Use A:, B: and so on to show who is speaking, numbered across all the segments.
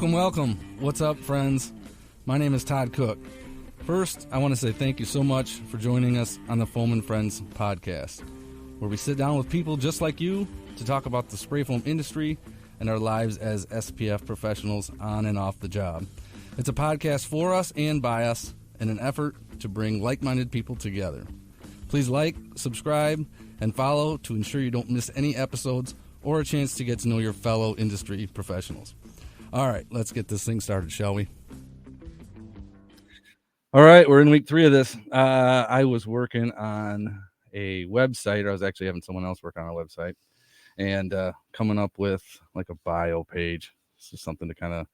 A: Welcome. What's up, friends? My name is Todd Cook. First, I want to say thank you so much for joining us on the Foam and Friends podcast, where we sit down with people just like you to talk about the spray foam industry and our lives as SPF professionals on and off the job. It's a podcast for us and by us in an effort to bring like-minded people together. Please like, subscribe, and follow to ensure you don't miss any episodes or a chance to get to know your fellow industry professionals. All right, let's get this thing started, shall we? All right, we're in week 3 of this. I was working on a website, or I was actually having someone else work on a website, and coming up with like a bio page. This is something to kind of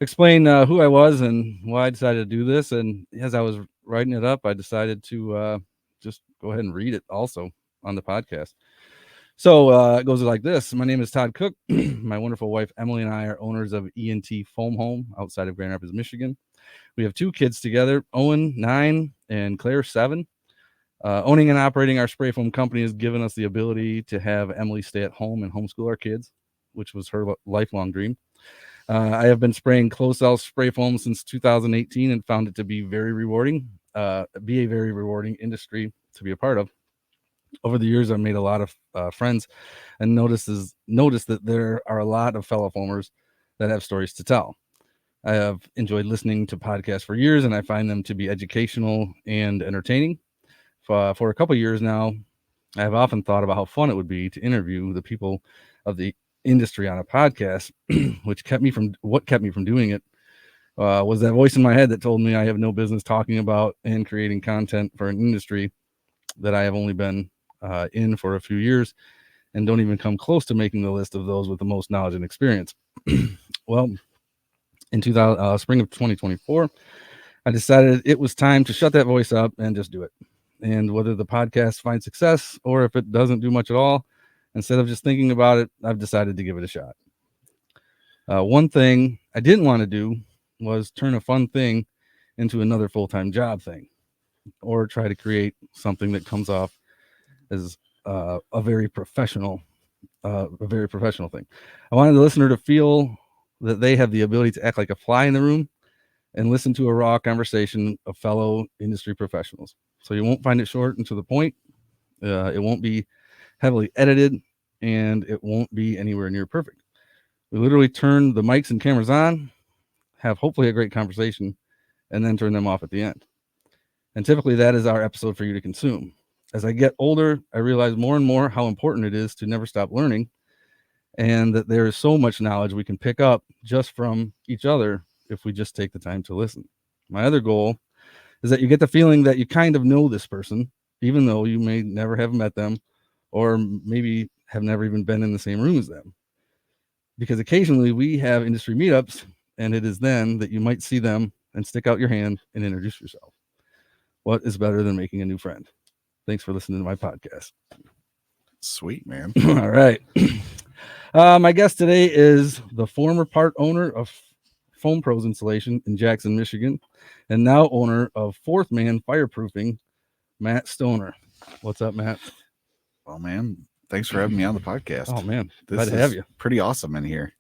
A: explain who I was and why I decided to do this. And as I was writing it up, I decided to just go ahead and read it also on the podcast. So it goes like this. My name is Todd Cook. My wonderful wife, Emily, and I are owners of ENT Foam Home outside of Grand Rapids, Michigan. We have 2 kids together, Owen, 9, and Claire, 7. Owning and operating our spray foam company has given us the ability to have Emily stay at home and homeschool our kids, which was her lifelong dream. I have been spraying closed-cell spray foam since 2018 and found it to be very rewarding, a very rewarding industry to be a part of. Over the years, I've made a lot of friends and noticed that there are a lot of fellow foamers that have stories to tell. I have enjoyed listening to podcasts for years, and I find them to be educational and entertaining. For a couple of years now, I have often thought about how fun it would be to interview the people of the industry on a podcast. What kept me from doing it was that voice in my head that told me I have no business talking about and creating content for an industry that I have only been in for a few years and don't even come close to making the list of those with the most knowledge and experience. Well, in spring of 2024, I decided it was time to shut that voice up and just do it. And whether the podcast finds success or if it doesn't do much at all, instead of just thinking about it, I've decided to give it a shot. One thing I didn't want to do was turn a fun thing into another full-time job thing, or try to create something that comes off as a very professional thing. I wanted the listener to feel that they have the ability to act like a fly in the room and listen to a raw conversation of fellow industry professionals. So you won't find it short and to the point. It won't be heavily edited, and it won't be anywhere near perfect. We literally turn the mics and cameras on, have hopefully a great conversation, and then turn them off at the end. And typically that is our episode for you to consume. As I get older, I realize more and more how important it is to never stop learning, and that there is so much knowledge we can pick up just from each other if we just take the time to listen. My other goal is that you get the feeling that you kind of know this person, even though you may never have met them or maybe have never even been in the same room as them. Because occasionally we have industry meetups, and it is then that you might see them and stick out your hand and introduce yourself. What is better than making a new friend? Thanks for listening to my podcast.
B: Sweet, man.
A: All right. My guest today is the former part owner of Foam Pros Insulation in Jackson, Michigan, and now owner of Fourth Man Fireproofing, Matt Stoner. What's up, Matt?
B: Well, man, thanks for having me on the podcast.
A: Oh, man.
B: This
A: Glad
B: is
A: to have you.
B: Pretty awesome in here.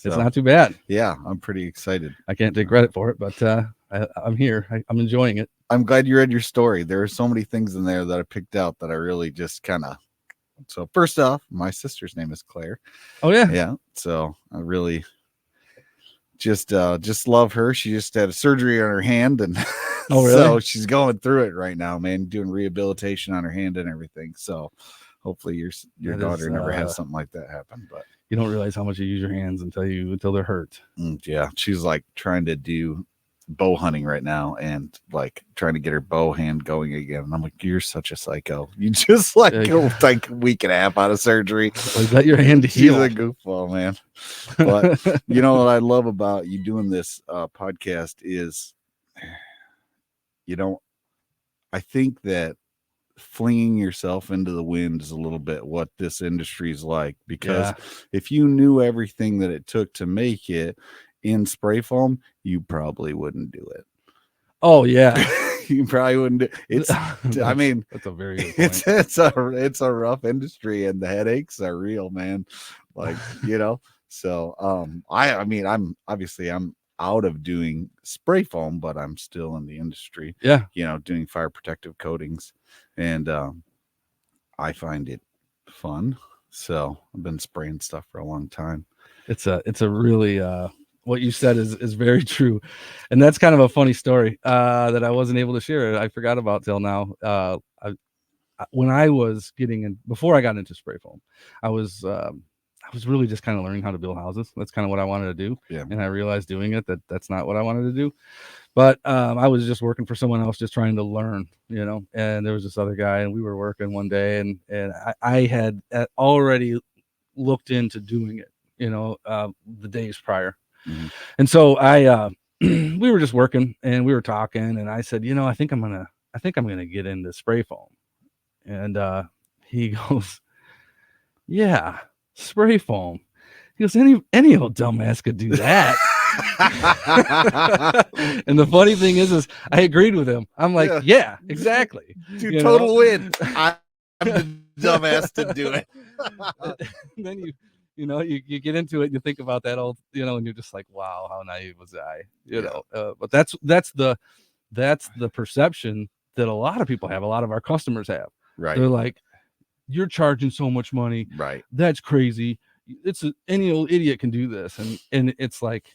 A: It's not too bad.
B: Yeah, I'm pretty excited.
A: I can't take credit for it, but I'm here. I'm enjoying it.
B: I'm glad you read your story. There are so many things in there that I picked out that I really just kind of. So first off, my sister's name is Claire.
A: Oh, yeah.
B: Yeah. So I really just love her. She just had a surgery on her hand, and
A: oh, really?
B: So she's going through it right now, man, doing rehabilitation on her hand and everything. So hopefully your daughter never has something like that happen. But
A: you don't realize how much you use your hands until they're hurt.
B: Yeah. She's like trying to do bow hunting right now and like trying to get her bow hand going again. And I'm like, you're such a psycho. You just like go like a week and a half out of surgery.
A: Let your hand heal.
B: She's a goofball, man. But you know what I love about you doing this podcast is, I think that flinging yourself into the wind is a little bit what this industry is like, because if you knew everything that it took to make it in spray foam, you probably wouldn't do it.
A: Oh yeah.
B: You probably wouldn't. I mean,
A: that's a very good point.
B: It's a rough industry, and the headaches are real, man. Like, So I mean I'm out of doing spray foam, but I'm still in the industry,
A: Yeah.
B: doing fire protective coatings, and I find it fun. So I've been spraying stuff for a long time.
A: It's a really what you said is very true, and that's kind of a funny story that I wasn't able to share. I forgot about till now. When I was before I got into spray foam, I was really just kind of learning how to build houses. That's kind of what I wanted to do.
B: Yeah.
A: And I realized doing it that's not what I wanted to do. But I was just working for someone else, just trying to learn, and there was this other guy, and we were working one day, and I had already looked into doing it, the days prior.
B: Mm-hmm.
A: And so we were just working and we were talking, and I said, I think I'm gonna get into spray foam. And he goes, yeah, spray foam. He goes, any old dumbass could do that. And the funny thing is I agreed with him. I'm like, yeah exactly.
B: Dude, total win. I'm the dumbass to do it.
A: And then you get into it and you think about that old, and you're just like, wow, how naive was I, but that's the perception that a lot of people have, a lot of our customers have.
B: Right.
A: They're like, you're charging so much money.
B: Right.
A: That's crazy. Any old idiot can do this. And it's like,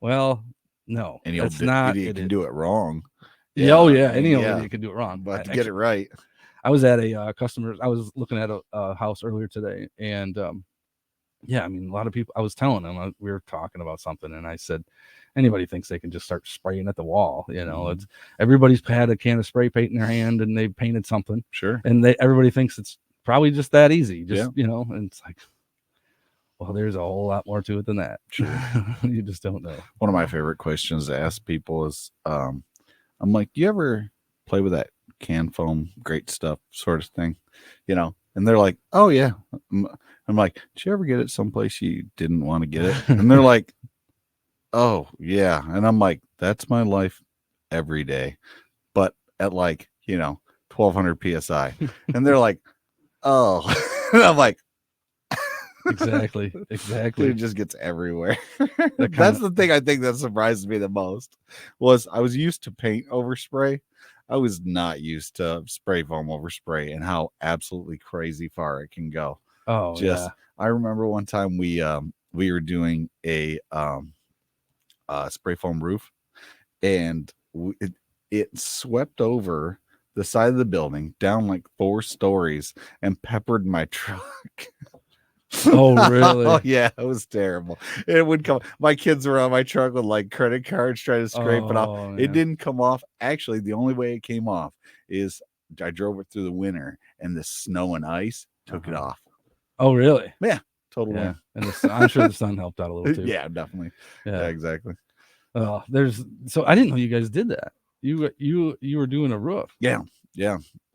A: well, no,
B: any old idiot can do it wrong.
A: Yeah. Oh yeah. Any old idiot can do it wrong.
B: But to get it right.
A: I was at a customer. I was looking at a house earlier today, and yeah, I mean, a lot of people. I was telling them we were talking about something, and I said, anybody thinks they can just start spraying at the wall. It's everybody's had a can of spray paint in their hand and they painted something.
B: Sure.
A: And everybody thinks it's probably just that easy. And it's like, well, there's a whole lot more to it than that.
B: Sure.
A: You just don't know.
B: One of my favorite questions to ask people is, I'm like, do you ever play with that can foam, great stuff sort of thing? And they're like, oh yeah. I'm like, did you ever get it someplace you didn't want to get it? And they're like, oh yeah. And I'm like, that's my life every day, but at 1200 psi. And they're like, oh. And I'm like,
A: exactly.
B: It just gets everywhere. That's the thing I think that surprises me the most. Was I was used to paint over spray. I was not used to spray foam over spray and how absolutely crazy far it can go.
A: Oh, yeah.
B: I remember one time we were doing a spray foam roof, and it swept over the side of the building down like 4 stories and peppered my truck.
A: Oh, really?
B: Oh, yeah, it was terrible. It would come. My kids were on my truck with like credit cards trying to scrape it off.
A: Man.
B: It didn't come off. Actually, the only way it came off is I drove it through the winter, and the snow and ice took it off.
A: Oh, really?
B: Yeah, totally.
A: Yeah. And I'm sure the sun helped out a little too.
B: Yeah, definitely. Yeah, exactly.
A: So I didn't know you guys did that. You were doing a roof.
B: Yeah.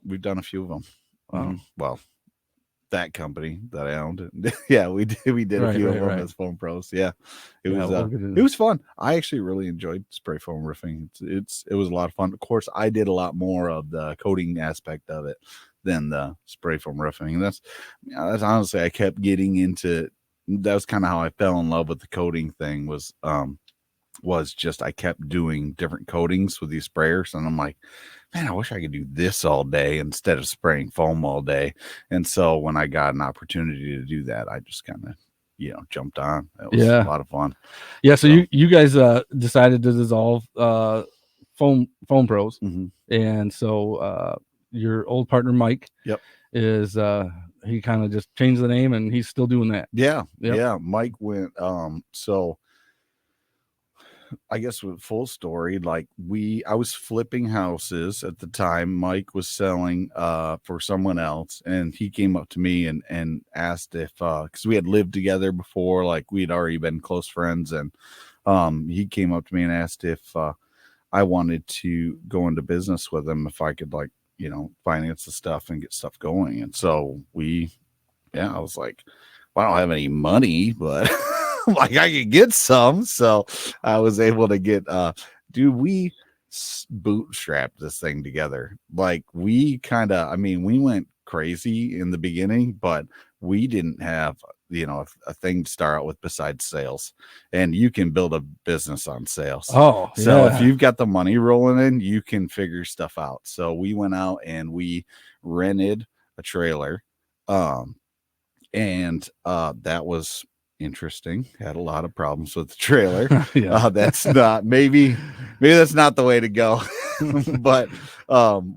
B: We've done a few of them.
A: Wow.
B: Well, that company that I owned. Yeah, we did a few of them as Foam Pros. Yeah. It was fun. I actually really enjoyed spray foam roofing. It was a lot of fun. Of course, I did a lot more of the coating aspect of it than the spray foam roofing. And that's honestly, I kept getting into. That was kind of how I fell in love with the coating thing. Was just I kept doing different coatings with these sprayers, and I'm like, man, I wish I could do this all day instead of spraying foam all day. And so when I got an opportunity to do that, I just kind of jumped on. It was a lot of fun.
A: Yeah. So you guys decided to dissolve Foam Pros, and so your old partner Mike, is he kind of just changed the name, and he's still doing that.
B: Yeah. Mike went. So I guess with full story, I was flipping houses at the time. Mike was selling for someone else, and he came up to me and asked if because we had lived together before, like we'd already been close friends, and he came up to me and asked if I wanted to go into business with him, if I could finance the stuff and get stuff going. And so I was like, well, I don't have any money, but like I could get some. So I was able to get we bootstrapped this thing together. Like we went crazy in the beginning, but we didn't have, a thing to start out with besides sales, and you can build a business on sales.
A: Oh,
B: So if
A: yeah.
B: you've got the money rolling in, you can figure stuff out. So we went out and we rented a trailer. And that was interesting. Had a lot of problems with the trailer.
A: Yeah.
B: That's not maybe that's not the way to go. But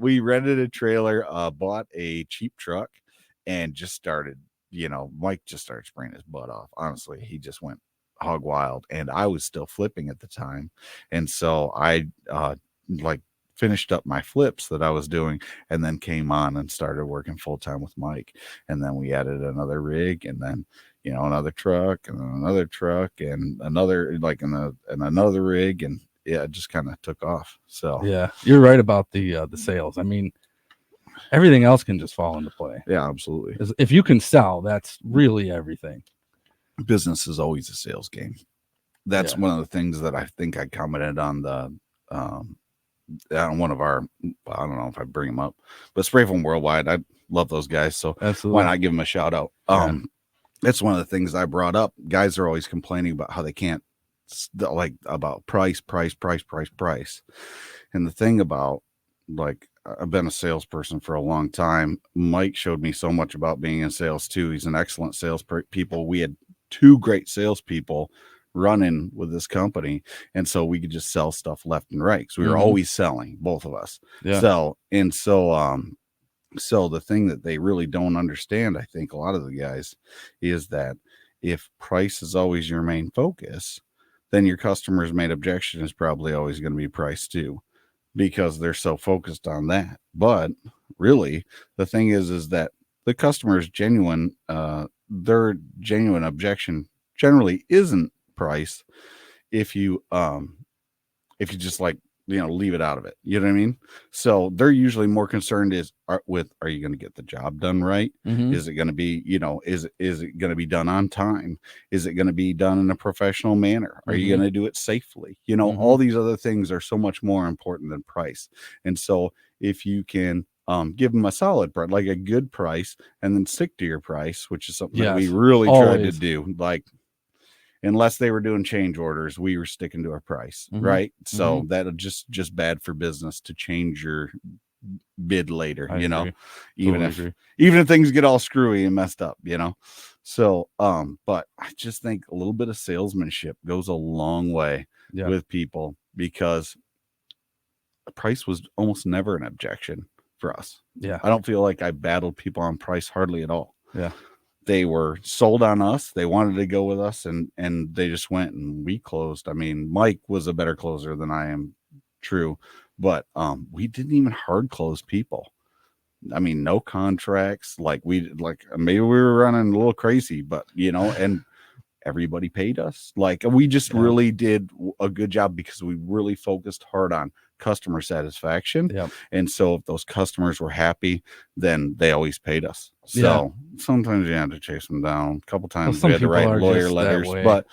B: we rented a trailer, bought a cheap truck, and just started, Mike just started spraying his butt off. Honestly, he just went hog wild, and I was still flipping at the time. And so I like finished up my flips that I was doing, and then came on and started working full time with Mike. And then we added another rig, and then another truck, and then another truck, and another and another rig, and yeah, it just kind of took off. So
A: Yeah, you're right about the sales. I mean, everything else can just fall into play.
B: yeah, absolutely.
A: If you can sell, that's really everything.
B: Business is always a sales game. That's one of the things that I think I commented on the on one of our, I don't know if I bring them up, but Spray Foam Worldwide, I love those guys, so
A: Absolutely.
B: why not give them a shout out? That's one of the things I brought up. Guys are always complaining about how they can't, like, about price. And the thing about, like, I've been a salesperson for a long time. Mike showed me so much about being in sales too. He's an excellent salespeople. We had 2 great salespeople running with this company, and so we could just sell stuff left and right, because we were always selling, both of us. So the thing that they really don't understand, I think, a lot of the guys, is that if price is always your main focus, then your customer's main objection is probably always going to be price too, because they're so focused on that. But really, the thing is that the customer's genuine, their genuine objection generally isn't price, if you just, like, leave it out of it, you know what I mean? So they're usually more concerned are you going to get the job done right? Is it going to be, is it going to be done on time? Is it going to be done in a professional manner? Are you going to do it safely? All these other things are so much more important than price. And so if you can give them a solid price, like a good price, and then stick to your price, which is something that we really tried to do. Like, unless they were doing change orders, we were sticking to our price, right? So that'll just bad for business to change your bid later, even if things get all screwy and messed up, So, but I just think a little bit of salesmanship goes a long way with people, because the price was almost never an objection for us.
A: Yeah.
B: I don't feel like I battled people on price hardly at all.
A: Yeah.
B: They were sold on us. They wanted to go with us, and they just went, and we closed. I mean, Mike was a better closer than I am, true, but we didn't even hard close people. I mean, no contracts. Like, maybe we were running a little crazy, but and everybody paid us. Like, we just really did a good job, because we really focused hard on customer satisfaction. And so if those customers were happy, then they always paid us. So sometimes you had to chase them down. A couple times we had to write lawyer letters, but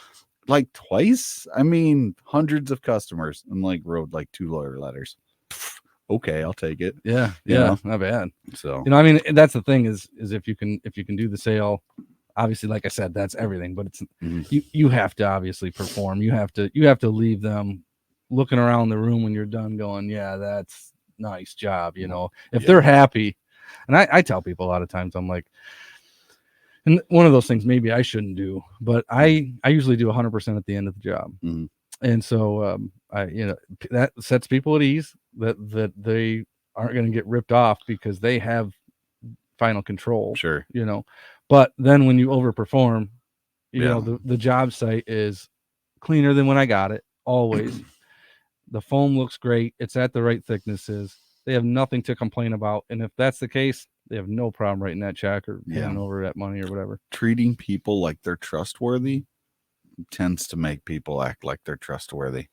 B: like twice, I mean, hundreds of customers, and like wrote like 2 lawyer letters. Okay, I'll take it.
A: Yeah, not bad.
B: So
A: I mean, that's the thing is if you can do the sale, obviously, like I said, that's everything. But it's you have to obviously perform. You have to leave them looking around the room when you're done, going, yeah, that's nice job. If they're happy, and I tell people a lot of times, I'm like, and one of those things maybe I shouldn't do, but I usually do 100% at the end of the job. And so that sets people at ease, that they aren't going to get ripped off, because they have final control.
B: Sure.
A: But then when you overperform, the job site is cleaner than when I got it, always. The foam looks great. It's at the right thicknesses. They have nothing to complain about. And if that's the case, they have no problem writing that check or handing over that money or whatever.
B: Treating people like they're trustworthy tends to make people act like they're trustworthy.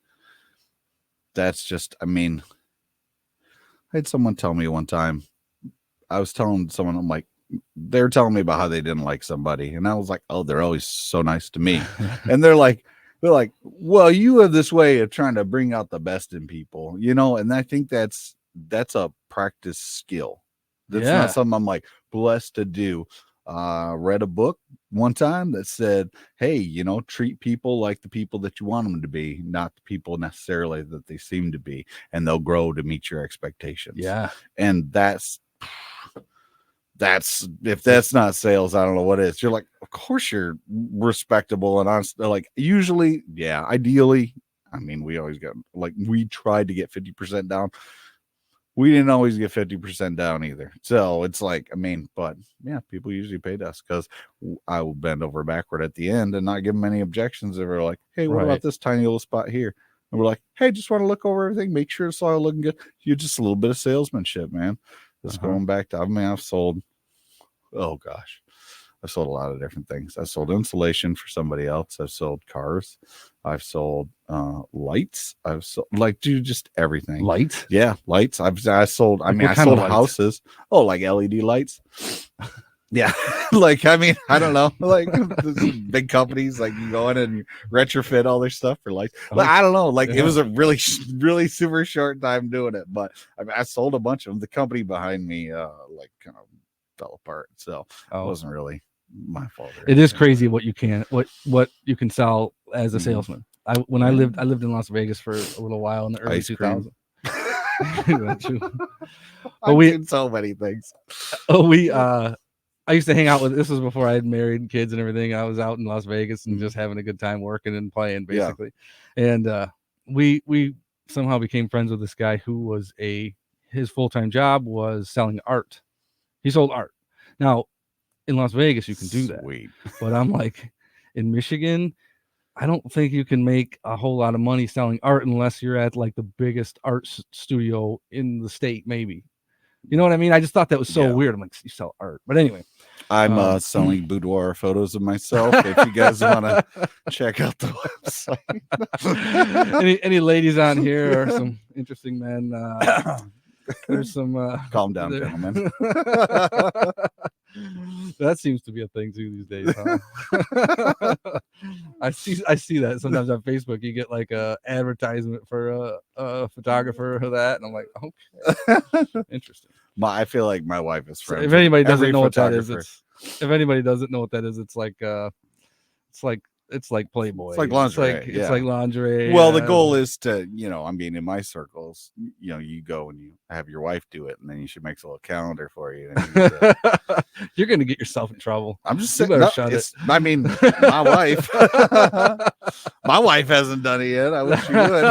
B: That's just, I mean, I had someone tell me one time, I was telling someone, I'm like, they're telling me about how they didn't like somebody. And I was like, oh, they're always so nice to me. And they're like, well, you have this way of trying to bring out the best in people, and I think that's a practice skill. That's not something I'm like blessed to do. Read a book one time that said, hey, treat people like the people that you want them to be, not the people necessarily that they seem to be, and they'll grow to meet your expectations.
A: Yeah.
B: And that's if that's not sales, I don't know what is. You're like, of course you're respectable and honest. Like usually, yeah, ideally, I mean, we always got like, we tried to get 50% down. We didn't always get 50% down either. So it's like, I mean, but yeah, people usually paid us because I will bend over backward at the end and not give them any objections. They were like, hey, what about this tiny little spot here? And we're like, hey, just want to look over everything, make sure it's all looking good. You're just a little bit of salesmanship, man. Just going back to, I mean, I've sold, oh gosh, I've sold a lot of different things. I've sold insulation for somebody else. I've sold cars. I've sold lights. I've sold just everything.
A: Lights?
B: Yeah, lights. I sold. I mean, I sold houses. Oh, like LED lights. Yeah, like I mean, I don't know, like big companies, like you go in and you retrofit all their stuff for lights. Like, I don't know, like it was a really super short time doing it, but I mean, I sold a bunch of them. The company behind me, like kind of fell apart, so it wasn't really my fault.
A: It is crazy what you can sell as a salesman. I lived in Las Vegas for a little while in the early 2000s.
B: But we did so many things.
A: I used to hang out with, this was before I had married kids and everything. I was out in Las Vegas and just having a good time working and playing basically. Yeah. And we somehow became friends with this guy who was his full-time job was selling art. He sold art. Now in Las Vegas, you can do that. But I'm like, in Michigan, I don't think you can make a whole lot of money selling art unless you're at like the biggest art studio in the state, maybe. You know what I mean? I just thought that was so weird. I'm like, you sell art. But anyway.
B: I'm selling boudoir photos of myself. If you guys want to check out the
A: website. any ladies on here or some interesting men? There's some
B: calm down, gentlemen.
A: That seems to be a thing too these days, huh? I see that sometimes on Facebook. You get like a advertisement for a photographer or that, and I'm like, okay, interesting.
B: I feel like my wife is friends.
A: So if anybody doesn't know what that is, it's like Playboy.
B: It's like lingerie.
A: It's like lingerie.
B: Well, the goal is to, I mean, in my circles, you go and you have your wife do it, and then she makes a little calendar for you. And
A: you're going to get yourself in trouble.
B: I'm just saying. I mean, my wife hasn't done it yet. I wish you would.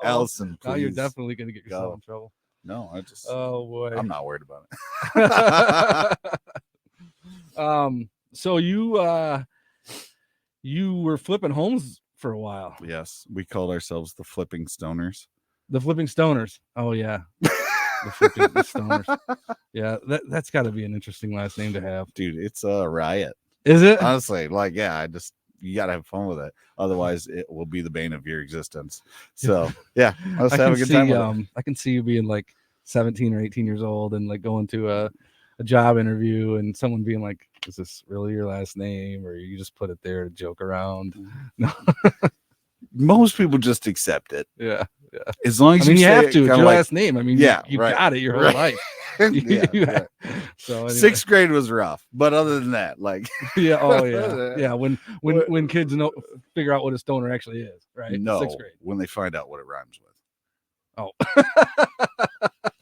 B: Allison, please.
A: Now you're definitely going to get yourself in trouble.
B: No,
A: oh boy,
B: I'm not worried about
A: it. So you were flipping homes for a while.
B: Yes, we called ourselves the Flipping Stoners.
A: The Flipping Stoners. Oh yeah, the Flipping Stoners. Yeah, that's got to be an interesting last name to have,
B: dude. It's a riot.
A: Is it?
B: Honestly, like, yeah, you gotta have fun with it. Otherwise, it will be the bane of your existence. So yeah, let's have a good time with it.
A: I can see you being like 17 or 18 years old and like going to a job interview and someone being like, is this really your last name, or you just put it there to joke around? No.
B: Most people just accept it.
A: Yeah.
B: As long as
A: you have to, it's your last name. I mean, you
B: right,
A: got it your whole life. So anyway.
B: 6th grade was rough, but other than that, like
A: yeah. When kids figure out what a stoner actually is, right?
B: No,
A: 6th grade.
B: When they find out what it rhymes with.
A: Oh.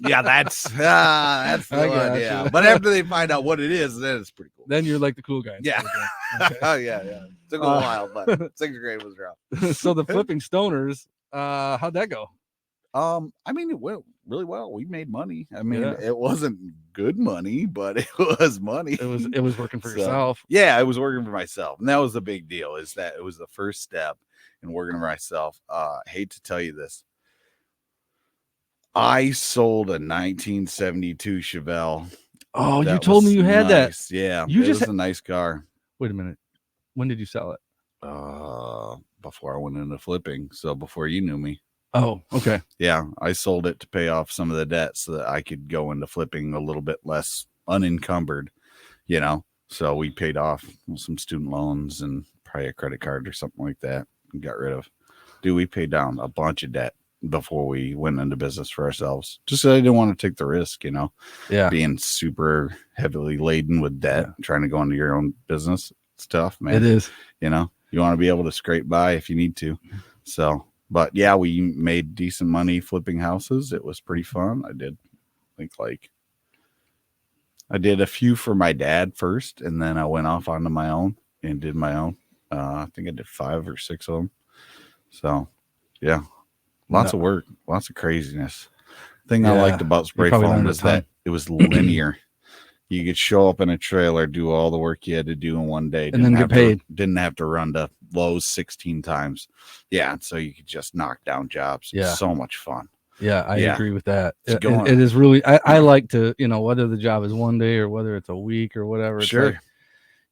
B: Yeah, that's the one. Yeah. But after they find out what it is, then it's pretty cool.
A: Then you're like the cool guy.
B: Yeah. Okay. Oh yeah. Took a while, but 6th grade was rough.
A: So the Flipping Stoners, how'd that go?
B: I mean, it went really well. We made money. I mean, it wasn't good money, but it was money.
A: It was working for yourself.
B: Yeah, it was working for myself. And that was the big deal, is that it was the first step in working for myself. Hate to tell you this. I sold a 1972 Chevelle.
A: Oh, you told me you had that.
B: Yeah, it was a nice car.
A: Wait a minute. When did you sell it?
B: Before I went into flipping. So before you knew me.
A: Oh, okay.
B: Yeah, I sold it to pay off some of the debt so that I could go into flipping a little bit less unencumbered, So we paid off some student loans and probably a credit card or something like that and got rid of. Dude, we paid down a bunch of debt. before we went into business for ourselves. Just 'cause I didn't want to take the risk, you know,
A: Yeah.
B: being super heavily laden with debt, trying to go into your own business. It's tough, man.
A: It is.
B: You know, you want to be able to scrape by if you need to. So, but yeah, we made decent money flipping houses. It was pretty fun. I did a few for my dad first, and then I went off onto my own and did my own. I think I did 5 or 6 of them. So, yeah, lots of work, lots of craziness. Thing I liked about spray foam was that it was linear. You could show up in a trailer, do all the work you had to do in one day,
A: and then get paid.
B: Didn't have to run to Lowe's 16 times. Yeah, so you could just knock down jobs.
A: Yeah,
B: so much fun.
A: Yeah, I agree with that. It is really. I like to, you know, whether the job is one day or whether it's a week or whatever. It's like,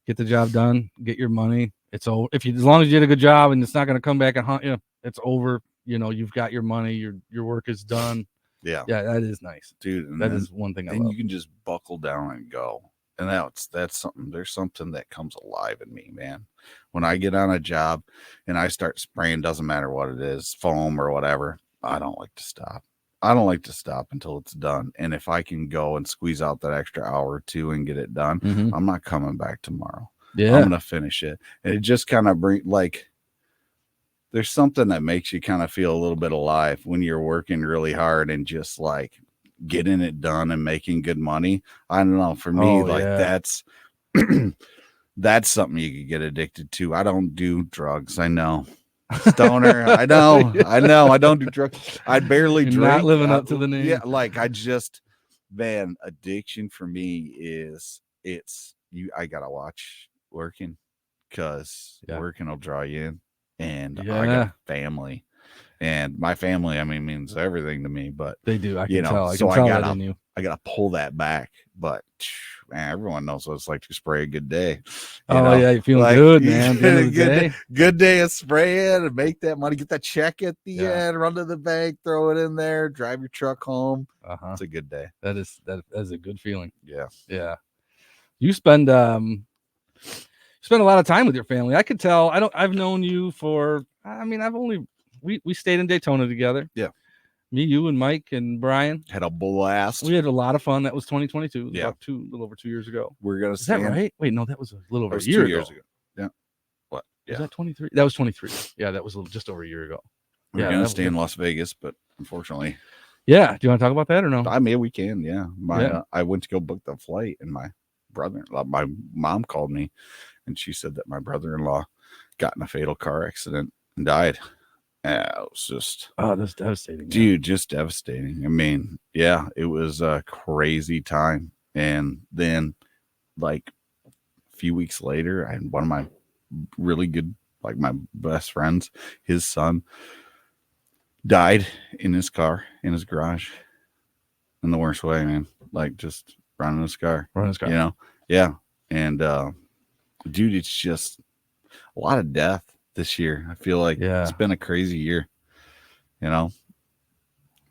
A: get the job done, get your money. It's over. As long as you did a good job and it's not going to come back and hunt you, it's over. You know, you've got your money. Your work is done.
B: Yeah,
A: that is nice,
B: dude. And
A: that is one thing.
B: And you can just buckle down and go. And that's something. There's something that comes alive in me, man. When I get on a job and I start spraying, doesn't matter what it is, foam or whatever, I don't like to stop. I don't like to stop until it's done. And if I can go and squeeze out that extra hour or two and get it done, I'm not coming back tomorrow. Yeah, I'm gonna finish it. And it just kind of there's something that makes you kind of feel a little bit alive when you're working really hard and just like getting it done and making good money. I don't know. For me, that's that's something you could get addicted to. I don't do drugs. I know. Stoner. I know. I don't do drugs. I barely drink.
A: Not living up to the name.
B: Yeah, like man, addiction for me is I gotta watch working because working will draw you in. And I got a family, and my family, I mean, means everything to me. But
A: they do. I can tell. I can tell that in you.
B: I gotta pull that back. But man, everyone knows what it's like to spray a good day.
A: You're feeling good, man.
B: Good day of spraying and make that money, get that check at the end, run to the bank, throw it in there, drive your truck home. It's a good day.
A: That is a good feeling.
B: Yeah.
A: You spend a lot of time with your family. I could tell. I've known you for, we stayed in Daytona together.
B: Yeah.
A: Me, you, and Mike and Brian
B: had a blast.
A: We had a lot of fun. That was 2022. Yeah. About a little over 2 years ago.
B: We're going to
A: Is that right? Wait, no, that was a little over a year ago.
B: Yeah. What? Yeah.
A: Was that 23? That was 23. Yeah. That was just over a year ago.
B: We're going to stay in Las Vegas, but unfortunately.
A: Yeah. Do you want to talk about that or no?
B: I mean, we can. Yeah. I went to go book the flight, and my mom called me, and she said that my brother-in-law got in a fatal car accident and died. It was just
A: that's devastating,
B: dude. Just devastating. I mean, yeah, it was a crazy time. And then, like a few weeks later, I had one of my really good, like my best friends, his son died in his car in his garage in the worst way, man. Like just running his car, you know. Yeah. And dude, it's just a lot of death this year. I feel like it's been a crazy year, you know.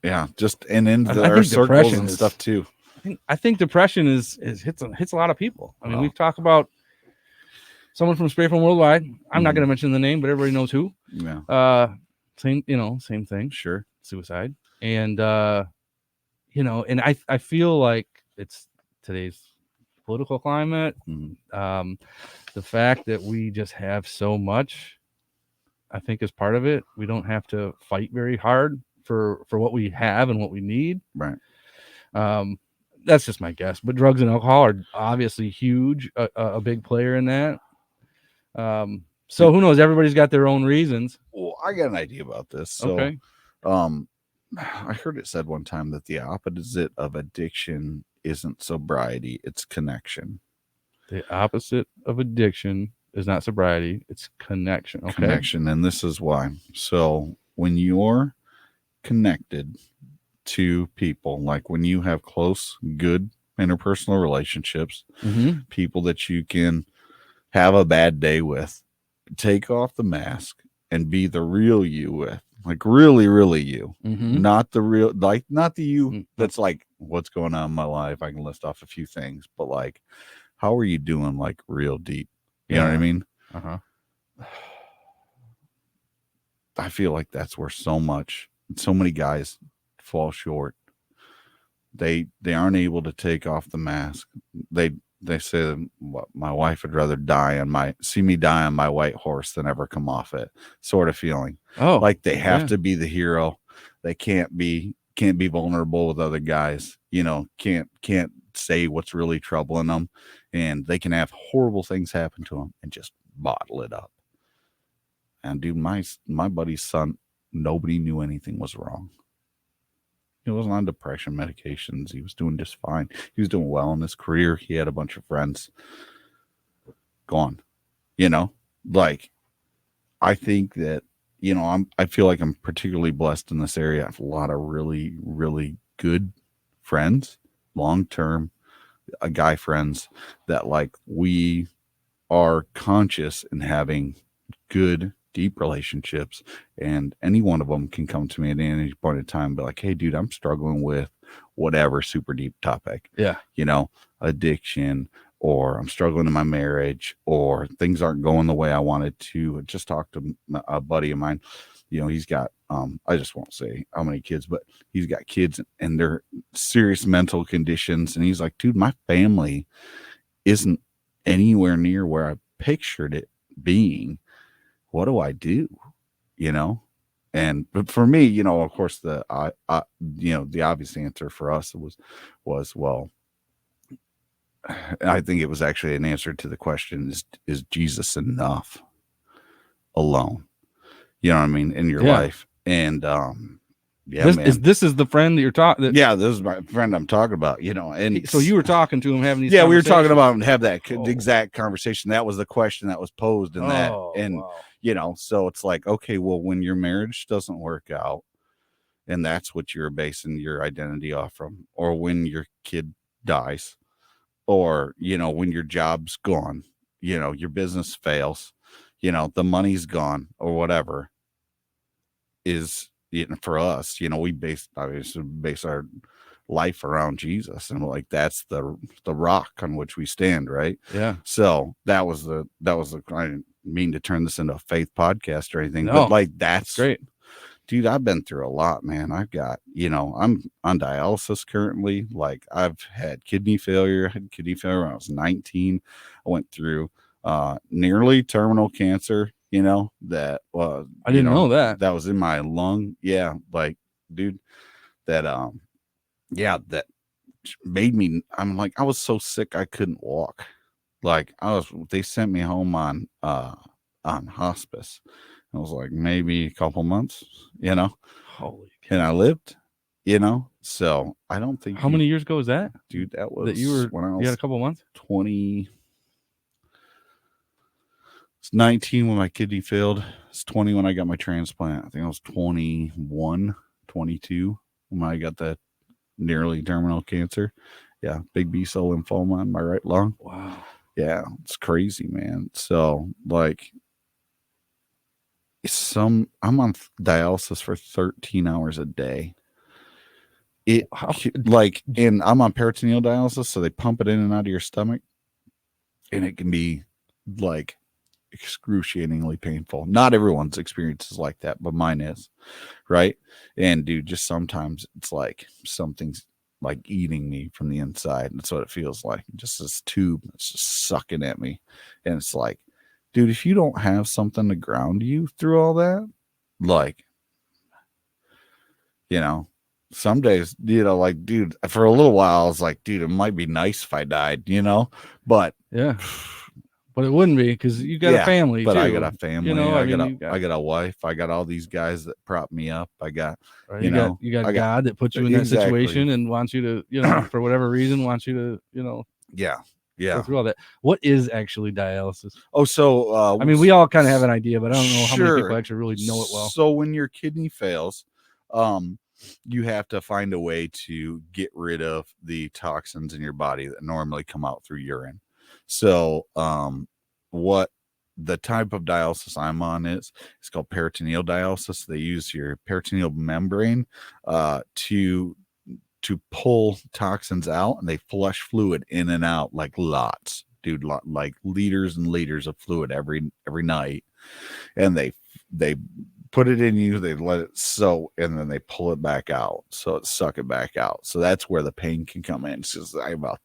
B: Yeah, just and into our circles and stuff too.
A: I think depression hits a lot of people. I mean, we've talked about someone from Spray Foam Worldwide. I'm not going to mention the name, but everybody knows who.
B: Yeah.
A: Same thing.
B: Sure.
A: Suicide. And and I feel like it's today's political climate. The fact that we just have so much, I think, is part of it. We don't have to fight very hard for what we have and what we need.
B: Right.
A: That's just my guess. But drugs and alcohol are obviously huge, a big player in that. So who knows? Everybody's got their own reasons.
B: Well, I got an idea about this. So,
A: okay.
B: I heard it said one time that the opposite of addiction isn't sobriety, it's connection.
A: The opposite of addiction is not sobriety, it's connection. Okay.
B: Connection, and this is why. So when you're connected to people, like when you have close, good interpersonal relationships, people that you can have a bad day with, take off the mask and be the real you with. Like really, really you, not the real, like not the you that's like, what's going on in my life? I can list off a few things, but like, how are you doing? Like real deep, you know what I mean? I feel like that's where so much So many guys fall short. They aren't able to take off the mask. They say, well, my wife would rather see me die on my white horse than ever come off it, sort of feeling.
A: Oh,
B: like they have to be the hero. They can't be vulnerable with other guys. Can't say what's really troubling them, and they can have horrible things happen to them and just bottle it up. And dude, my buddy's son, nobody knew anything was wrong. He wasn't on depression medications. He was doing just fine. He was doing well in his career. He had a bunch of friends. Gone. Like, I think that, I feel like I'm particularly blessed in this area. I have a lot of really, really good friends, long-term guy friends that, like, we are conscious in having good, deep relationships, and any one of them can come to me at any point in time and be like, hey dude, I'm struggling with whatever super deep topic, addiction, or I'm struggling in my marriage, or things aren't going the way I wanted to. I just talked to a buddy of mine. He's got I just won't say how many kids, but he's got kids and they're serious mental conditions, and he's like, dude, my family isn't anywhere near where I pictured it being. What do I do? But for me, of course, the obvious answer for us was, well, I think it was actually an answer to the question, is Jesus enough alone? You know what I mean? In your life. And,
A: this is the friend that you're talking.
B: Yeah, this is my friend I'm talking about, and
A: so you were talking to him, having these,
B: we were talking about and have that exact conversation. That was the question that was posed in that. And, wow. So it's like, okay, well, when your marriage doesn't work out and that's what you're basing your identity off from, or when your kid dies, or, when your job's gone, your business fails, the money's gone or whatever, is, for us, we base our life around Jesus, and like that's the rock on which we stand, right?
A: Yeah.
B: So that was the I didn't mean to turn this into a faith podcast or anything, but like that's
A: great,
B: dude. I've been through a lot, man. I've got, I'm on dialysis currently. Like, I've had kidney failure. I had kidney failure when I was 19. I went through nearly terminal cancer. That was,
A: I didn't know that
B: was in my lung. Yeah, like, dude, that that made me, I'm like, I was so sick I couldn't walk. Like, they sent me home on hospice. I was like, maybe a couple months,
A: Holy cow.
B: And I lived, so I don't think.
A: How many years ago was that,
B: dude? That was
A: that you had a couple months.
B: 20. It's 19 when my kidney failed. It's 20 when I got my transplant. I think I was 21, 22 when I got that nearly terminal cancer. Yeah, big B-cell lymphoma in my right lung.
A: Wow.
B: Yeah, it's crazy, man. So, like, I'm on dialysis for 13 hours a day. And I'm on peritoneal dialysis, so they pump it in and out of your stomach, and it can be like excruciatingly painful. Not everyone's experience is like that, but mine is, right? And dude, just sometimes it's like something's like eating me from the inside. That's what it feels like. Just this tube that's just sucking at me, and it's like, dude, if you don't have something to ground you through all that, like, some days, like, dude, for a little while, I was like, dude, it might be nice if I died, but
A: yeah, but it wouldn't be, because you got a family.
B: But
A: too.
B: I got a family. I got a wife. I got all these guys that prop me up. I got,
A: you got God that puts you in that situation and wants you to, for whatever reason, wants you to,
B: yeah.
A: Go through all that. What is actually dialysis?
B: Oh, so
A: I mean, we all kind of have an idea, but I don't know how many people actually really know it well.
B: So when your kidney fails, you have to find a way to get rid of the toxins in your body that normally come out through urine. So, what the type of dialysis I'm on is, it's called peritoneal dialysis. They use your peritoneal membrane to pull toxins out, and they flush fluid in and out like lots, dude, like liters and liters of fluid every night. And they put it in you, they let it soak, and then they pull it back out. So it suck it back out. So that's where the pain can come in. It's just I have a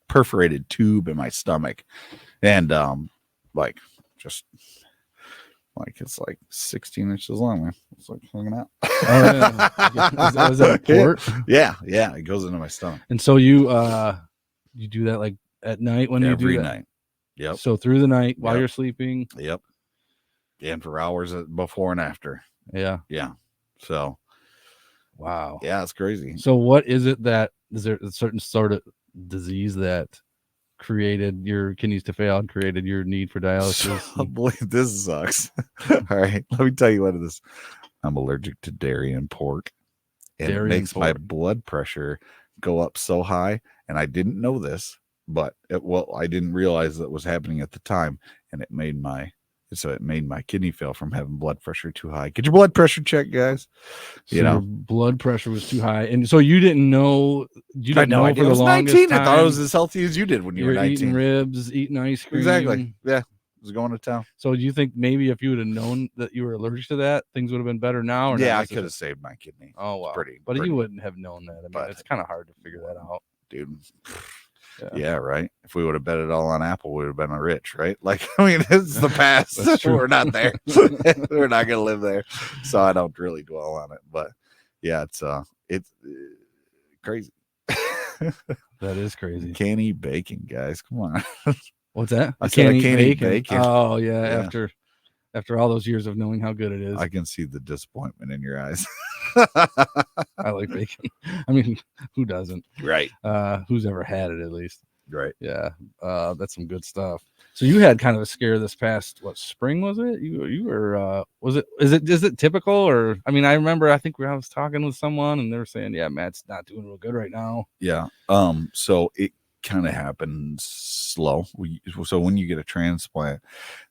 B: perforated tube in my stomach, and like just like it's like 16 inches long, man. It's like hanging out.
A: Oh, yeah. Was that a port?
B: Yeah, it goes into my stomach.
A: And so you do that like at night when
B: every
A: you do that?
B: night. Yep.
A: So through the night while
B: Yep.
A: you're sleeping.
B: Yep. And for hours before and after.
A: Yeah.
B: Yeah. So
A: wow.
B: Yeah, it's crazy.
A: So what is it that is there a certain sort of disease that created your kidneys to fail and created your need for dialysis?
B: So, boy, this sucks. All right, let me tell you what it is. I'm allergic to dairy and pork, and
A: Dairy
B: it makes
A: and
B: my
A: pork.
B: blood pressure go up so high. And I didn't know this, but I didn't realize that was happening at the time, and it made my kidney fail from having blood pressure too high. Get your blood pressure checked, guys.
A: So your blood pressure was too high, and so you didn't know. You didn't know for
B: I
A: the
B: was
A: longest
B: 19.
A: time.
B: I thought I was as healthy as you did when you were 19.
A: Eating ribs, eating ice cream.
B: Exactly. Yeah, I was going to town.
A: So do you think maybe if you would have known that you were allergic to that, things would have been better now? Or
B: yeah, I could have saved my kidney.
A: Oh wow,
B: pretty.
A: You wouldn't have known that. I mean, it's kind of hard to figure that out,
B: dude. Yeah, right. If we would have bet it all on Apple, we would have been rich, right? Like, I mean, it's the past. We're not there. We're not gonna live there, so I don't really dwell on it. But yeah, it's crazy.
A: That is crazy.
B: Can't eat bacon, guys. Come on.
A: What's that?
B: I can't eat bacon.
A: Oh yeah, after all those years of knowing how good it is.
B: I can see the disappointment in your eyes.
A: I like bacon. I mean, who doesn't?
B: Right.
A: Who's ever had it at least?
B: Right.
A: Yeah. That's some good stuff. So you had kind of a scare this past spring, was it? You were is it typical, or I mean, I remember I was talking with someone and they were saying, yeah, Matt's not doing real good right now.
B: Yeah. So it kind of happens slow. So when you get a transplant,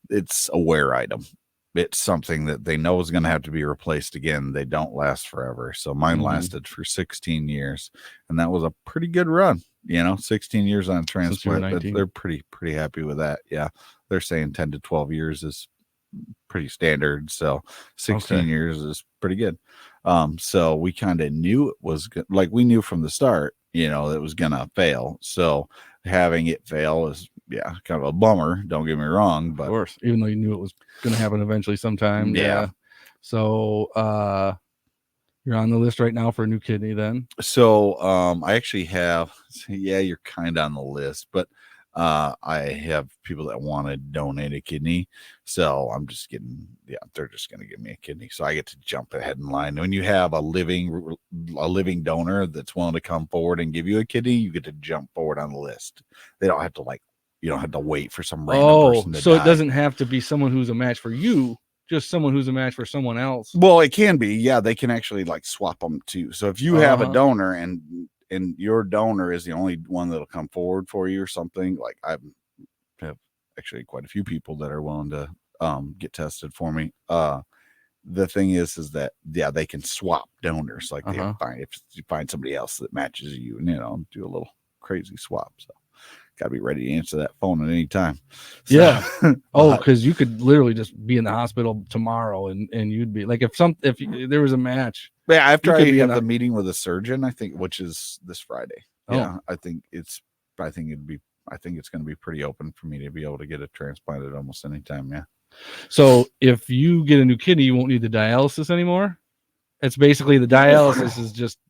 B: it's a wear item. It's something that they know is going to have to be replaced again. They don't last forever. So mine lasted for 16 years, and that was a pretty good run. 16 years on transplant. They're pretty happy with that. Yeah, they're saying 10 to 12 years is pretty standard. So 16 years is pretty good. So we kind of knew it was like we knew from the start, it was gonna fail. So having it fail is kind of a bummer. Don't get me wrong, but
A: of course, even though you knew it was gonna happen eventually sometime. Yeah. So you're on the list right now for a new kidney then?
B: So I actually have, you're kind of on the list, but I have people that want to donate a kidney. So I'm just they're just going to give me a kidney. So I get to jump ahead in line. When you have a living donor that's willing to come forward and give you a kidney, you get to jump forward on the list. They don't have to you don't have to wait for some random person to die.
A: It doesn't have to be someone who's a match for you. Just someone who's a match for someone else.
B: Well, it can be. Yeah, they can actually swap them too. So if you have a donor and your donor is the only one that'll come forward for you or something, like I have actually quite a few people that are willing to get tested for me. The thing is that they can swap donors. Like if you find somebody else that matches you, and do a little crazy swap. So got to be ready to answer that phone at any time. So,
A: yeah. Because you could literally just be in the hospital tomorrow and you'd be like, if there was a match.
B: Yeah, after I have the meeting with a surgeon, I think, which is this Friday. Yeah, I think it's going to be pretty open for me to be able to get it transplanted almost anytime. Yeah. So
A: if you get a new kidney, you won't need the dialysis anymore. It's basically the dialysis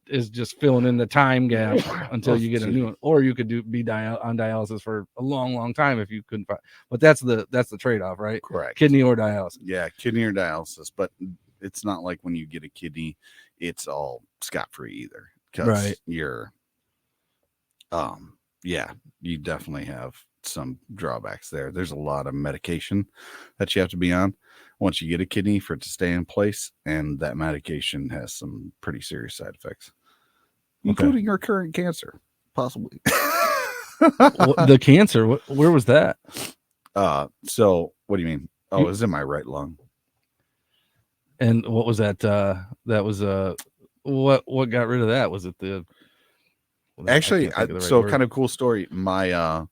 A: is just filling in the time gap until you get a new one, or you could be on dialysis for a long time if you couldn't find. But that's the trade-off, right?
B: Correct.
A: Kidney or dialysis.
B: Yeah, kidney or dialysis. But it's not like when you get a kidney, it's all scot-free either.
A: Right.
B: You're, you definitely have some drawbacks there. There's a lot of medication that you have to be on once you get a kidney for it to stay in place, and that medication has some pretty serious side effects, including recurrent cancer, possibly.
A: The cancer, where was that?
B: So what do you mean? Oh, it was in my right lung.
A: And what was that? That was what got rid of that? Was it the?
B: Actually, kind of cool story. My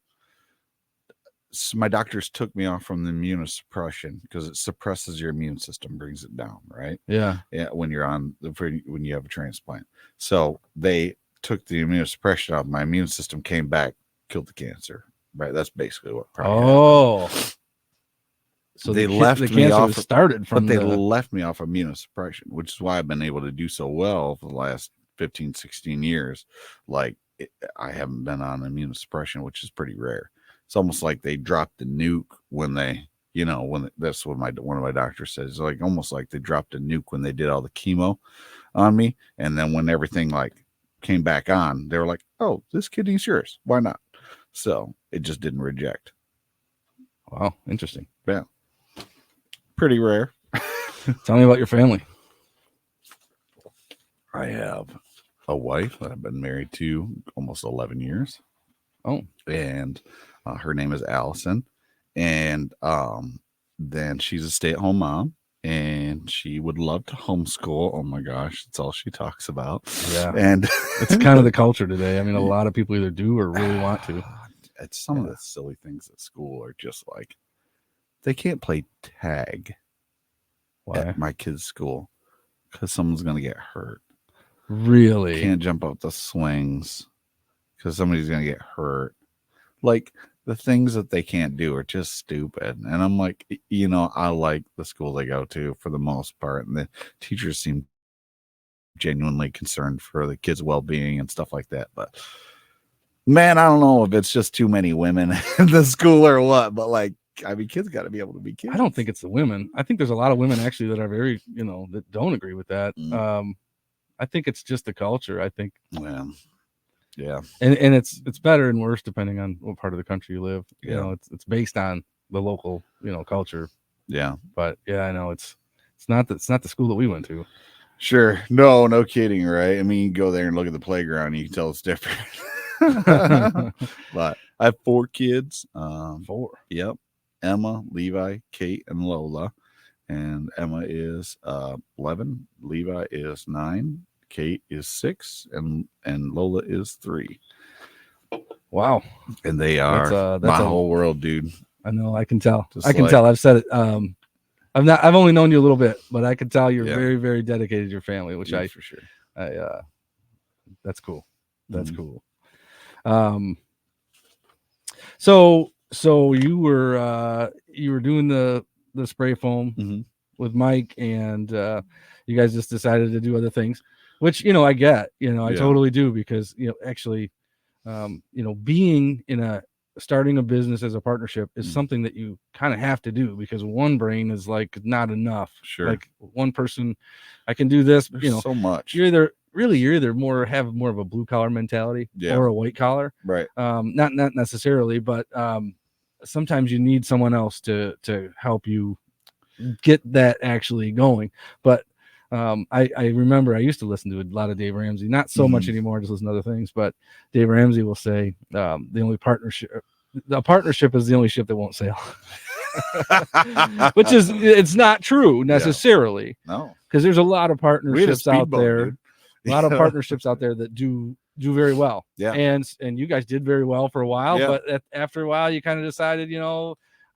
B: So my doctors took me off from the immunosuppression because it suppresses your immune system, brings it down, right?
A: Yeah.
B: Yeah, when you're when you have a transplant. So they took the immunosuppression out. My immune system came back, killed the cancer. Right, that's basically what probably happened.
A: Oh, so
B: they
A: the
B: left
A: the
B: me
A: cancer
B: off,
A: was started from
B: but they left me off immunosuppression, which is why I've been able to do so well for the last 15, 16 years. Like I haven't been on immunosuppression, which is pretty rare. It's almost like they dropped the nuke when they, that's what one of my doctors says. It's like almost like they dropped a nuke when they did all the chemo on me, and then when everything like came back on, they were like, "Oh, this kidney's yours. Why not?" So it just didn't reject.
A: Wow, interesting.
B: Yeah, pretty rare.
A: Tell me about your family.
B: I have a wife that I've been married to almost 11 years.
A: Oh,
B: and her name is Allison. And then she's a stay-at-home mom, and she would love to homeschool. Oh my gosh, that's all she talks about.
A: Yeah,
B: and
A: it's kind of the culture today. I mean, a lot of people either do or really want to.
B: It's some of the silly things at school are just like they can't play tag at my kids' school because someone's gonna get hurt.
A: Really?
B: Can't jump up the swings because somebody's gonna get hurt. Like the things that they can't do are just stupid. And I'm like, I like the school they go to for the most part, and the teachers seem genuinely concerned for the kids' well-being and stuff like that. But man, I don't know if it's just too many women in the school or what, but like, I mean, kids got to be able to be kids.
A: I don't think it's the women. I think there's a lot of women actually that are very, that don't agree with that. I think it's just the culture. I think.
B: Well, yeah.
A: And it's better and worse depending on what part of the country you live.
B: Yeah.
A: It's based on the local, culture.
B: Yeah.
A: But yeah, I know it's not the school that we went to.
B: Sure. No kidding, right? I mean, you go there and look at the playground, and you can tell it's different. But I have 4 kids.
A: 4.
B: Yep. Emma, Levi, Kate, and Lola. And Emma is 11. Levi is 9. Kate is 6, and Lola is 3.
A: Wow.
B: And they are that's my whole world, dude.
A: I know. I can tell. I can tell. I've said it. I've only known you a little bit, but I can tell you're very, very dedicated to your family, which
B: for sure.
A: That's cool. That's cool. So you were doing the spray foam with Mike, and you guys just decided to do other things, which I get. I totally do, because actually, being in starting a business as a partnership is something that you kind of have to do, because one brain is like not enough.
B: Sure.
A: Like one person, I can do this.
B: There's so much.
A: You're either have more of a blue collar mentality or a white collar.
B: Right.
A: Not necessarily, but sometimes you need someone else to help you get that actually going. But I remember I used to listen to a lot of Dave Ramsey, not so much anymore, just listen to other things. But Dave Ramsey will say the partnership is the only ship that won't sail. Which is, it's not true necessarily.
B: No,
A: because there's a lot of partnerships out there.
B: Dude.
A: A lot of partnerships out there that do very well.
B: Yeah.
A: And you guys did very well for a while, but after a while you kind of decided,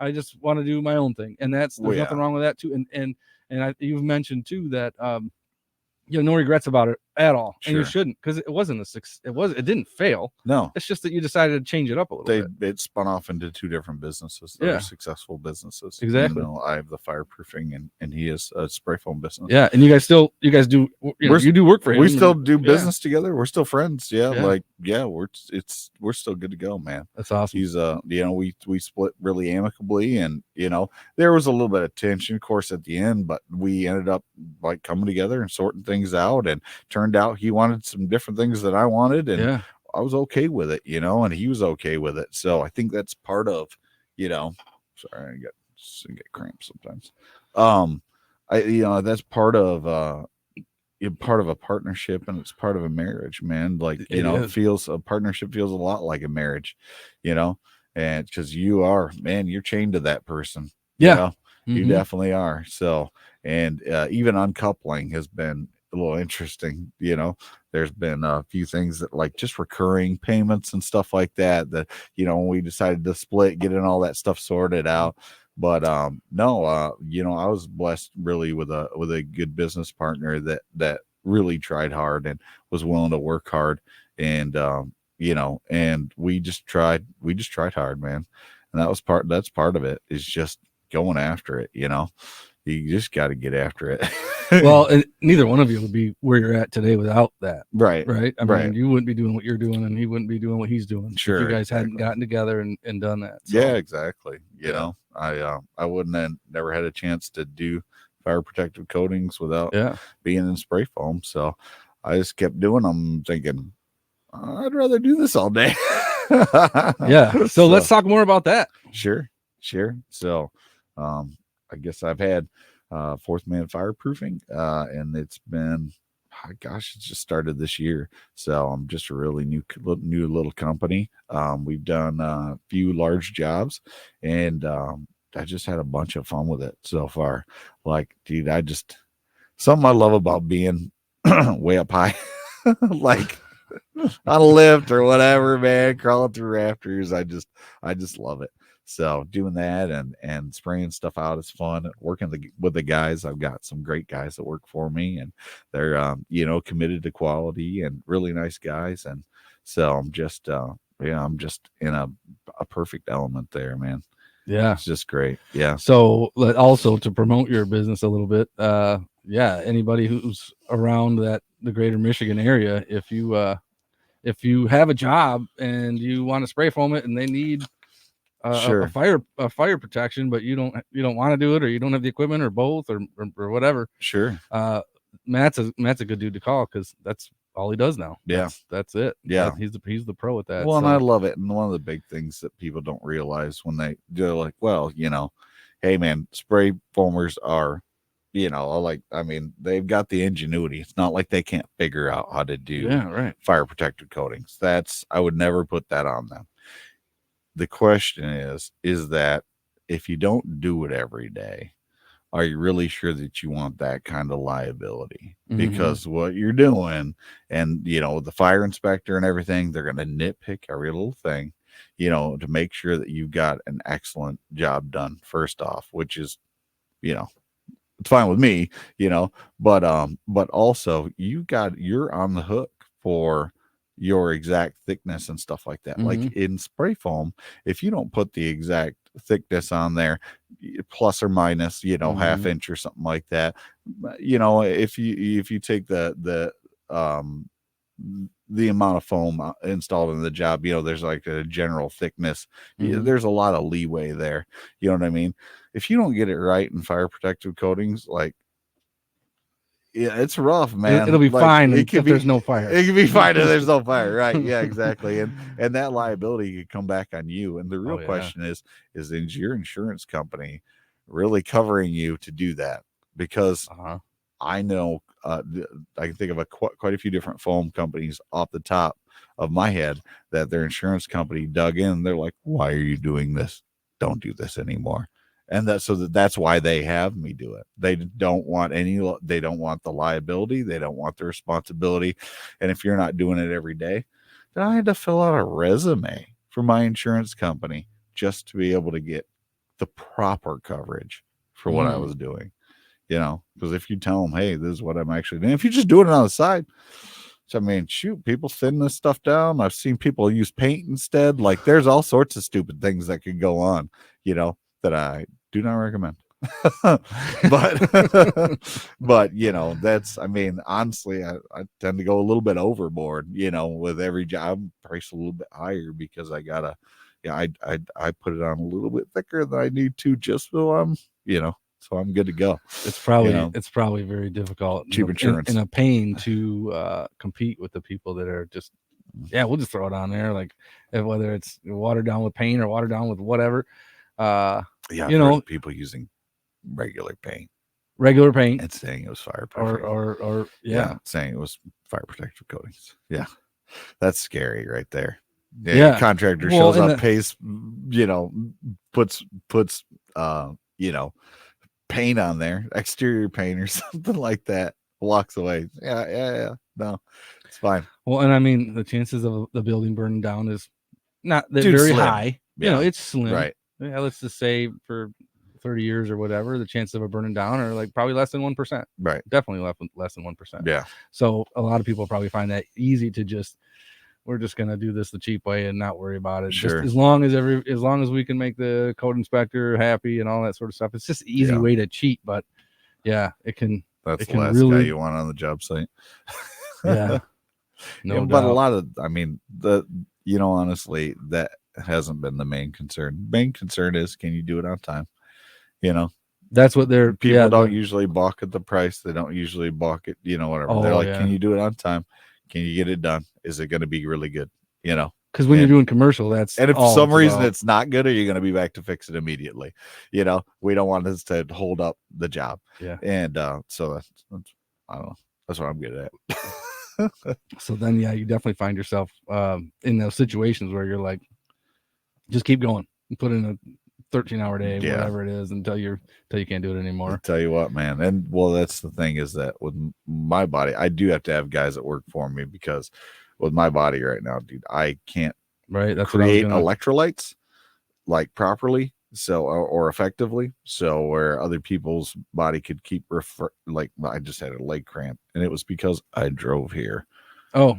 A: I just want to do my own thing. And there's nothing wrong with that too. And you've mentioned too that no regrets about it at all.
B: Sure.
A: And you shouldn't, because it wasn't it didn't fail.
B: No,
A: it's just that you decided to change it up a little bit.
B: It spun off into 2 different businesses that are successful businesses.
A: Exactly.
B: I have the fireproofing, and he is a spray foam business.
A: Yeah, and you guys do you do work for him.
B: We still do business together. We're still friends. We're still good to go, man.
A: That's awesome.
B: He's we split really amicably, and there was a little bit of tension, of course, at the end, but we ended up like coming together and sorting things out, and turned out he wanted some different things that I wanted, and I was okay with it, and he was okay with it. So I think that's part of, sorry, I get cramps sometimes. That's part of a partnership, and it's part of a marriage, man. Like, a partnership feels a lot like a marriage, and because you're chained to that person. You definitely are. So, and even uncoupling has been interesting. There's been a few things that like just recurring payments and stuff like that, when we decided to split, getting all that stuff sorted out. But no, I was blessed really with a good business partner that really tried hard and was willing to work hard. And and we just tried hard, man. And that's part of it, is just going after it. You just got to get after it.
A: Well, and neither one of you would be where you're at today without that.
B: Right.
A: I mean, you wouldn't be doing what you're doing, and he wouldn't be doing what he's doing.
B: Sure.
A: If you guys hadn't gotten together and done that. So.
B: Yeah, exactly. I wouldn't have never had a chance to do fire protective coatings without being in spray foam. So I just kept doing them, thinking I'd rather do this all day.
A: Yeah. So let's talk more about that.
B: Sure. So I guess I've had Fourth Man Fireproofing, and it's been, it's just started this year. So I'm just a really new little company. We've done a few large jobs, and I just had a bunch of fun with it so far. Like, dude, something I love about being way up high, like on a lift or whatever, man, crawling through rafters. I just love it. So doing that and spraying stuff out is fun. Working with the guys, I've got some great guys that work for me, and they're committed to quality and really nice guys. And so I'm just in a perfect element there, man.
A: Yeah,
B: it's just great. Yeah.
A: So also to promote your business a little bit, anybody who's around the greater Michigan area, if you have a job and you want to spray foam it and they need a fire protection, but you don't want to do it, or you don't have the equipment, or both, or whatever.
B: Sure.
A: Matt's a good dude to call, because that's all he does now.
B: Yeah.
A: That's it.
B: Yeah.
A: He's the pro at that.
B: Well, and I love it. And one of the big things that people don't realize when they're like, well, hey man, spray foamers are, they've got the ingenuity. It's not like they can't figure out how to do fire protective coatings. I would never put that on them. The question is that if you don't do it every day, are you really sure that you want that kind of liability? Mm-hmm. Because what you're doing, and the fire inspector and everything, they're going to nitpick every little thing, to make sure that you've got an excellent job done first off, which is, it's fine with me, but also you're on the hook for your exact thickness and stuff like that. Mm-hmm. Like in spray foam, if you don't put the exact thickness on there, plus or minus, mm-hmm. half inch or something like that, if you take the amount of foam installed in the job, there's like a general thickness. Mm-hmm. There's a lot of leeway there. You know what I mean? If you don't get it right in fire protective coatings, like, yeah, it's rough, man.
A: It'll be fine if there's no fire.
B: It can be fine if there's no fire, right? Yeah, exactly. And that liability could come back on you. And the real question is your insurance company really covering you to do that? Because I know I can think of quite a few different foam companies off the top of my head that their insurance company dug in. They're like, "Why are you doing this? Don't do this anymore." And that's why they have me do it. They don't want the liability. They don't want the responsibility. And if you're not doing it every day, then I had to fill out a resume for my insurance company just to be able to get the proper coverage for what I was doing, because if you tell them, hey, this is what I'm actually doing, if you're just doing it on the side, so, I mean, shoot, people thin this stuff down. I've seen people use paint instead. Like, there's all sorts of stupid things that could go on, that I do not recommend. but honestly, I tend to go a little bit overboard, with every job, price a little bit higher, because I gotta, I put it on a little bit thicker than I need to, just so I'm, so I'm good to go.
A: It's probably very difficult,
B: cheap insurance,
A: and a pain to compete with the people that are just, we'll just throw it on there, like whether it's watered down with paint or watered down with whatever.
B: People using regular paint and saying it was fire protective,
A: or
B: saying it was fire protective coatings. Yeah, that's scary right there. Contractor shows up, pays, puts paint on there, exterior paint or something like that. walks away. Yeah. No, it's fine.
A: Well, and I mean, the chances of the building burning down is not that
B: Dude,
A: very
B: slim.
A: high. You know,
B: Yeah.
A: it's slim.
B: Right.
A: Yeah, let's just say for 30 years or whatever, the chances of it burning down are like probably less than 1%.
B: Right.
A: Definitely less than 1%.
B: Yeah.
A: So a lot of people probably find that easy to just, we're just gonna do this the cheap way and not worry about it.
B: Sure.
A: Just as long as we can make the code inspector happy and all that sort of stuff. It's just an easy way to cheat, but yeah, it can.
B: That's
A: it
B: the
A: can
B: last
A: really,
B: guy you want on the job site.
A: Yeah. No
B: But
A: doubt.
B: a lot of, I mean, honestly, that hasn't been the main concern. Main concern is, can you do it on time?
A: That's what they're
B: people don't usually balk at the price. They don't usually balk at, whatever. They're like, can you do it on time? Can you get it done? Is it going to be really good?
A: Because when you're doing commercial, and if
B: for some reason it's not good, are you going to be back to fix it immediately? We don't want this to hold up the job.
A: Yeah.
B: And so that's I don't know. That's what I'm good at.
A: So then, yeah, you definitely find yourself in those situations where you're like, just keep going and put in a 13-hour day, whatever it is, until you can't do it anymore.
B: I'll tell you what, man. And well, that's the thing, is that with my body, I do have to have guys that work for me, because with my body right now, dude, I can't create electrolytes like properly, so or effectively, so where other people's body could keep like, I just had a leg cramp, and it was because I drove here.
A: Oh,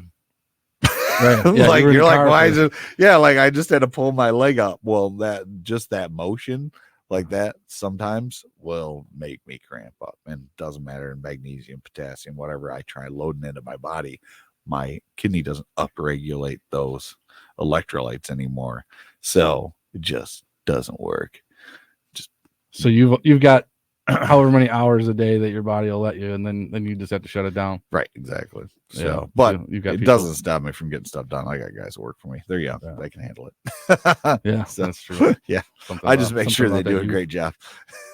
A: right. Yeah,
B: like you're like, why is it? Yeah, like I just had to pull my leg up. Well, that motion like that sometimes will make me cramp up, and doesn't matter in magnesium, potassium, whatever I try loading into my body, my kidney doesn't upregulate those electrolytes anymore, so it just doesn't work.
A: So you've got however many hours a day that your body will let you, and then you just have to shut it down.
B: Right, exactly. So,
A: yeah,
B: but
A: you've got
B: it doesn't stop me from getting stuff done. I got guys that work for me. They're young. Yeah. They can handle it.
A: Yeah, so that's true.
B: Yeah. I just make sure they do a great job.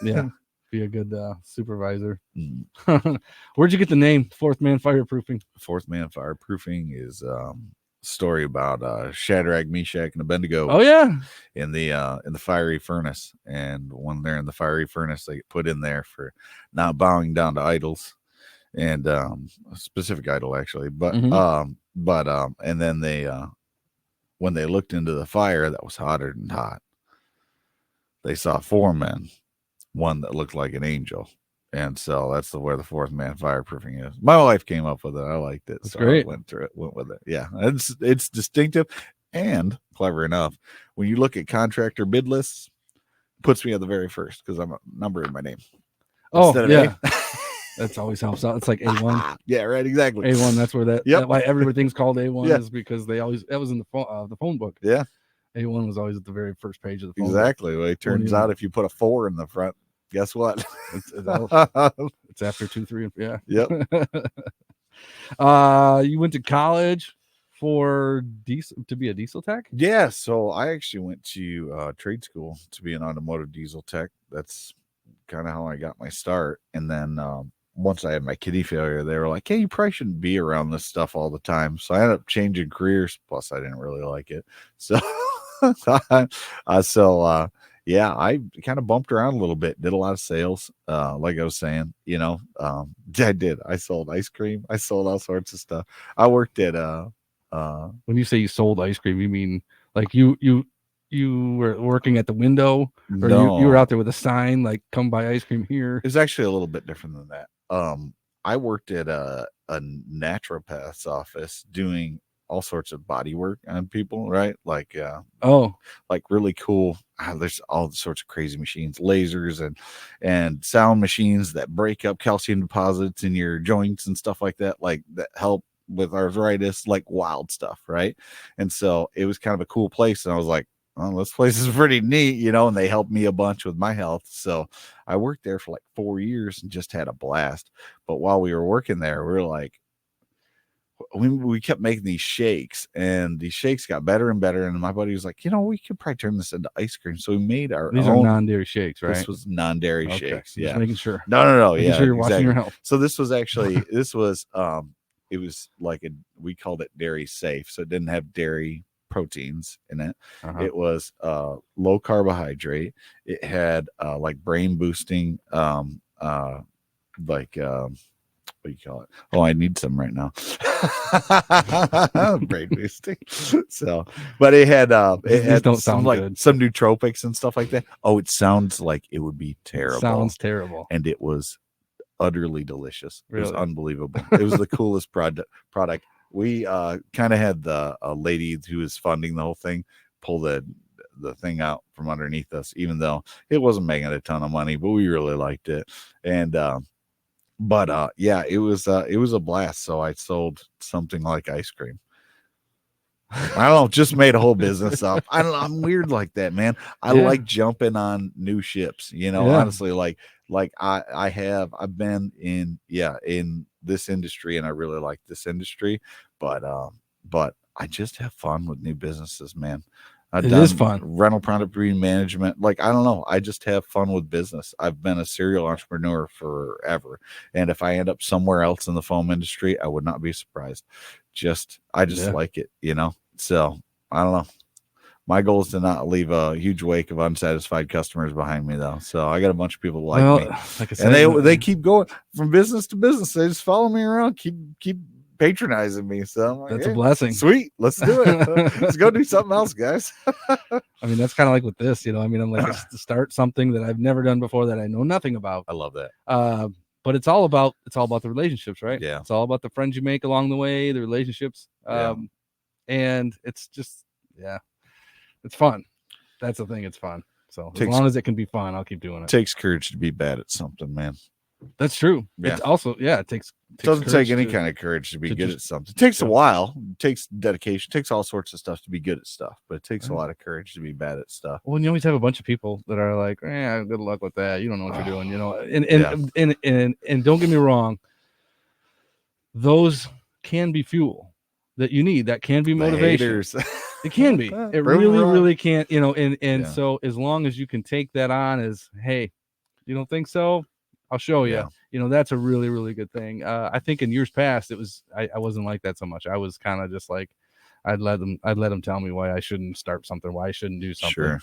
A: Yeah. Be a good supervisor. Where'd you get the name Fourth Man Fireproofing?
B: Fourth Man Fireproofing is story about Shadrach, Meshach, and Abednego.
A: Oh yeah,
B: in the fiery furnace, and when they're in the fiery furnace, they get put in there for not bowing down to idols, and a specific idol actually. But and then they when they looked into the fire that was hotter than hot, they saw four men, one that looked like an angel. And so that's where the Fourth Man Fireproofing is. My wife came up with it. I liked it.
A: That's
B: so
A: great.
B: I went with it. Yeah. It's distinctive and clever enough. When you look at contractor bid lists, puts me at the very first, because I'm a number in my name.
A: Oh, yeah. That's always helps out. It's like A1.
B: Yeah, right. Exactly.
A: A1. That's where that why everything's called A1 is because that was in the phone book.
B: Yeah.
A: A1 was always at the very first page of the phone
B: exactly.
A: book.
B: Well, it turns out if you put a 4 in the front, guess what?
A: It's after 2, 3, and yeah.
B: Yep.
A: You went to college for to be a diesel tech?
B: Yeah. So I actually went to trade school to be an automotive diesel tech. That's kind of how I got my start. And then once I had my kidney failure, they were like, hey, you probably shouldn't be around this stuff all the time. So I ended up changing careers. Plus, I didn't really like it. So, yeah, I kind of bumped around a little bit, did a lot of sales. Like I was saying, I did. I sold ice cream. I sold all sorts of stuff. I worked at
A: when you say you sold ice cream, you mean like you were working at the window, or
B: no,
A: you were out there with a sign like come buy ice cream here?
B: It's actually a little bit different than that. I worked at a naturopath's office doing all sorts of body work on people, right? Like like really cool. There's all sorts of crazy machines, lasers and sound machines that break up calcium deposits in your joints and stuff like that, like that help with arthritis, like wild stuff, right? And so it was kind of a cool place, and I was like, oh, this place is pretty neat, and they helped me a bunch with my health. So I worked there for like 4 years and just had a blast. But while we were working there, we were like, we kept making these shakes, and these shakes got better and better. And my buddy was like, we could probably turn this into ice cream. So we made our
A: These
B: own
A: are non-dairy shakes, right?
B: This was non-dairy shakes. Yeah.
A: Just making sure.
B: No.
A: Making
B: yeah.
A: sure you're
B: exactly.
A: watching your health.
B: So this was actually, it was like we called it dairy safe. So it didn't have dairy proteins in it. It was low carbohydrate. It had like brain boosting what do you call it? Oh, I need some right now. Brain boosting. So, but it had
A: These don't
B: some
A: sound
B: like
A: good.
B: some nootropics and stuff like that. Oh, it sounds like it would be terrible.
A: Sounds terrible.
B: And it was utterly delicious. It was
A: Really?
B: unbelievable. It was the coolest product. We kind of had the lady who was funding the whole thing pull the thing out from underneath us, even though it wasn't making a ton of money, but we really liked it. And yeah, it was a blast. So I sold something like ice cream. I don't know, just made a whole business up. I don't know, I'm weird like that, man. I like jumping on new ships, honestly, like I've been in this industry, and I really like this industry, but I just have fun with new businesses, man. I've done
A: fun.
B: Rental property management. Like, I don't know. I just have fun with business. I've been a serial entrepreneur forever. And if I end up somewhere else in the foam industry, I would not be surprised. I just like it, So I don't know. My goal is to not leave a huge wake of unsatisfied customers behind me, though. So I got a bunch of people who like me,
A: like I said,
B: and they keep going from business to business. They just follow me around, keep patronizing me. So I'm like,
A: that's a blessing.
B: Sweet, let's do it. Let's go do something else, guys.
A: I mean, that's kind of like with this, I mean, I'm like to start something that I've never done before that I know nothing about.
B: I love that.
A: But it's all about the relationships, right?
B: Yeah,
A: it's all about the friends you make along the way, the relationships. And it's just it's fun. That's the thing. It's fun. So as long as it can be fun, I'll keep doing it.
B: Takes courage to be bad at something, man.
A: That's true.
B: Yeah.
A: It's also, it takes
B: doesn't take any kind of courage to be good at something. It takes a while. It takes dedication. It takes all sorts of stuff to be good at stuff, but it takes a lot of courage to be bad at stuff.
A: Well, you always have a bunch of people that are like, good luck with that. You don't know what you're doing, and don't get me wrong. Those can be fuel that you need. That can be motivation. It can be. It really can't, so as long as you can take that on as, hey, you don't think so? I'll show you. That's a really, really good thing. I think in years past, it was I wasn't like that so much. I was kind of just like, I'd let them tell me why I shouldn't start something, why I shouldn't do something.
B: Sure.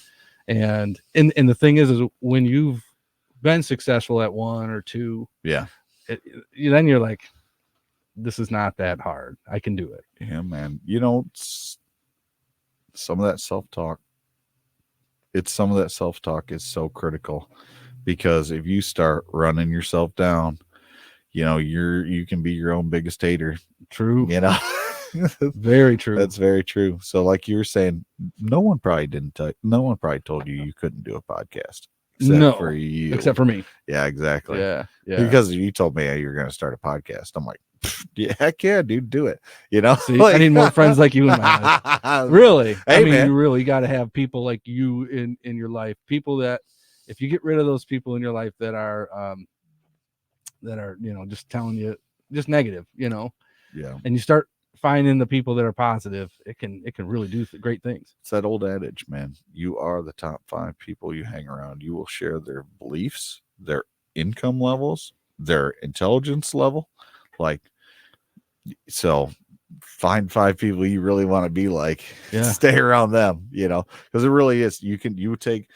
A: And the thing is when you've been successful at one or two, then you're like, this is not that hard. I can do it.
B: Yeah, man. Some of that self-talk is so critical, because if you start running yourself down, you can be your own biggest hater.
A: True.
B: Very true. That's very true. So like you were saying, no one probably told you couldn't do a podcast.
A: Except for me.
B: Yeah, exactly.
A: Yeah.
B: Because you told me you're going to start a podcast. I'm like, yeah, heck yeah, dude, do it.
A: See, I need more friends like you in my life. Really.
B: Hey,
A: I mean,
B: man.
A: you really got to have people like you in your life. People that, if you get rid of those people in your life that are just telling you just negative, and you start finding the people that are positive, it can really do great things.
B: It's that old adage, man. You are the top 5 people you hang around. You will share their beliefs, their income levels, their intelligence level. So find 5 people you really want to be like, stay around them, because it really is. You take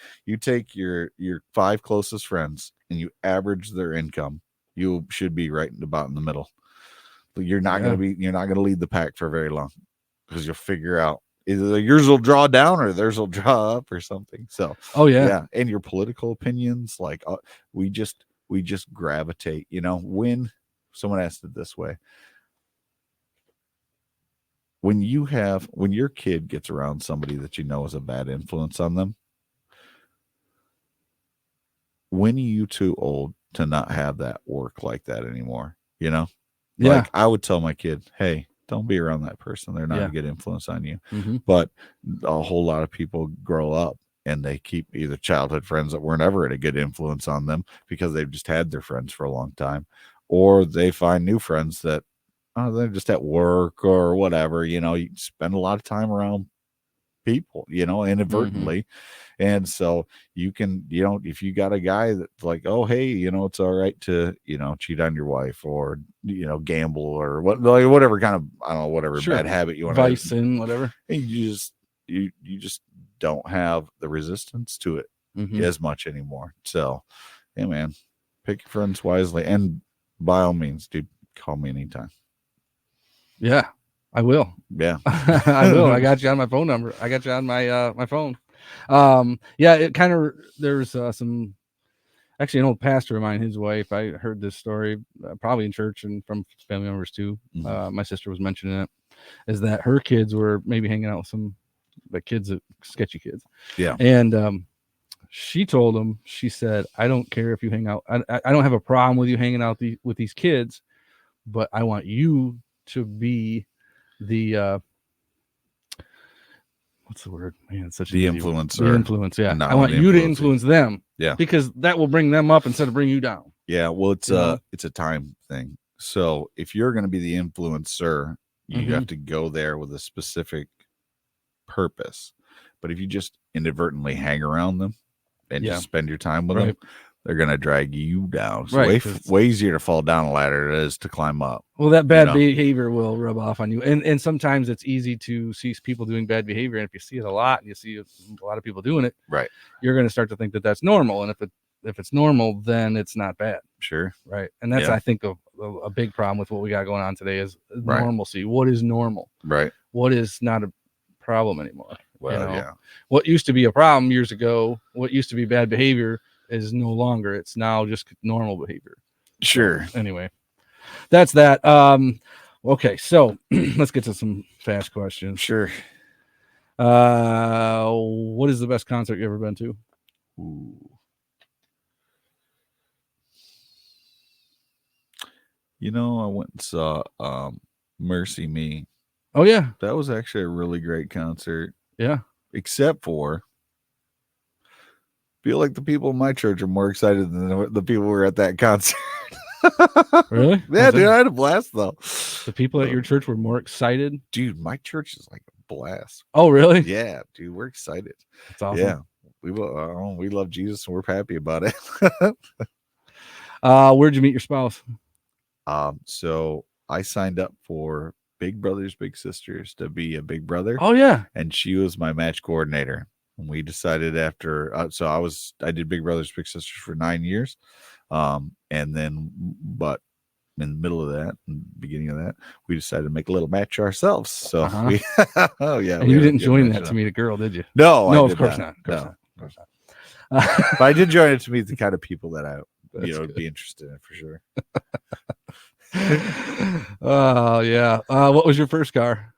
B: your 5 closest friends and you average their income. You should be right about in the middle. You're not going to lead the pack for very long, because you'll figure out either yours will draw down or theirs will draw up or something. So, and your political opinions, we just gravitate, when someone asked it this way, when your kid gets around somebody that is a bad influence on them, when are you too old to not have that work like that anymore? Like, I would tell my kid, hey, don't be around that person. They're not a good influence on you.
A: Mm-hmm.
B: But a whole lot of people grow up and they keep either childhood friends that weren't ever a good influence on them because they've just had their friends for a long time, or they find new friends that they're just at work or whatever. You spend a lot of time around people, inadvertently. Mm-hmm. And so you can, if you got a guy that's like, oh, hey, it's all right to, cheat on your wife or, gamble or whatever kind of, I don't know, whatever bad habit you want to have.
A: Vice and whatever.
B: And you just don't have the resistance to it as much anymore. So, yeah, man, pick your friends wisely. And by all means, dude, call me anytime.
A: Yeah, I will.
B: Yeah.
A: I will. I got you on my phone number. I got you on my my phone. Yeah, it kind of there's some actually an old pastor of mine, his wife. I heard this story probably in church and from family members too. My sister was mentioning it, is that her kids were maybe hanging out with some the kids, sketchy kids.
B: Yeah.
A: And she told them, she said, I don't care if you hang out. I don't have a problem with you hanging out with these kids, but I want you to be the what's the word? Man, it's such
B: the
A: an
B: influencer.
A: The influence, yeah.
B: No,
A: I want you to influence them.
B: Yeah.
A: Because that will bring them up instead of bring you down.
B: Yeah. Well, it's a time thing. So if you're going to be the influencer, you have to go there with a specific purpose. But if you just inadvertently hang around them and just spend your time with them, they're going to drag you down. So way easier to fall down a ladder than it is to climb up.
A: Well, that bad behavior will rub off on you. And sometimes it's easy to see people doing bad behavior. And if you see it a lot and you see a lot of people doing it, you're going to start to think that that's normal. And if it's normal, then it's not bad.
B: Sure.
A: Right. And that's, I think, a big problem with what we got going on today is normalcy. What is normal?
B: Right.
A: What is not a problem anymore?
B: Well,
A: what used to be a problem years ago, what used to be bad behavior is no longer. It's now just normal behavior.
B: Sure.
A: So, anyway, that's that. Okay, so let's get to some fast questions.
B: Sure.
A: What is the best concert you ever been to?
B: Ooh. You know, I went and saw Mercy Me.
A: Oh yeah,
B: that was actually a really great concert.
A: Yeah,
B: except for feel like the people in my church are more excited than the people who were at that concert.
A: Really?
B: Yeah, dude, I had a blast though.
A: The people at your church were more excited?
B: Dude, my church is like a blast.
A: Oh, really?
B: Yeah, dude, we're excited.
A: That's awesome.
B: Yeah, we love Jesus and we're happy about it.
A: Where'd you meet your spouse?
B: So I signed up for Big Brothers Big Sisters to be a big brother.
A: Oh yeah,
B: and she was my match coordinator. And we decided after, I did Big Brothers Big Sisters for 9 years, and then, but in the middle of that, beginning of that, we decided to make a little match ourselves. So we, oh yeah,
A: and you didn't join that to meet a girl, did you?
B: No,
A: of course not. Of course not.
B: But I did join it to meet the kind of people that I, would be interested in for sure.
A: Oh yeah. What was your first car?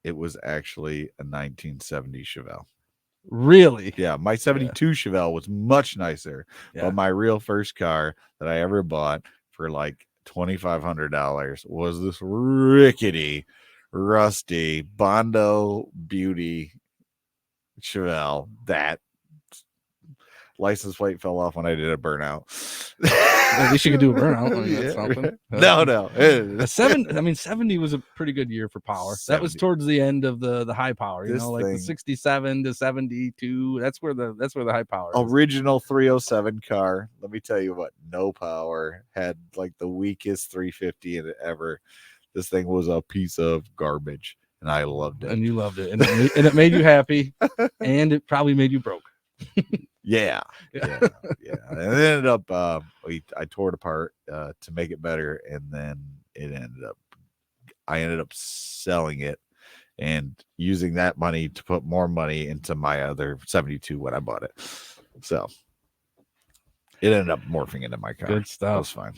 B: It was actually a 1970 Chevelle.
A: Really?
B: Yeah, my 72 Chevelle was much nicer. But my real first car that I ever bought for like $2,500 was this rickety, rusty Bondo Beauty Chevelle that license plate fell off when I did a burnout.
A: At least you could do a burnout. I mean, that's something.
B: No.
A: 70 was a pretty good year for power. 70. That was towards the end of the high power, the 67 to 72. That's where the high power is.
B: Original 307 car. Let me tell you what, no power, had like the weakest 350 in it ever. This thing was a piece of garbage and I loved it.
A: And you loved it. And it made you happy and it probably made you broke.
B: Yeah. And it ended up I tore it apart to make it better, and then I ended up selling it and using that money to put more money into my other 72 when I bought it. So it ended up morphing into my car.
A: Good stuff.
B: That was fine.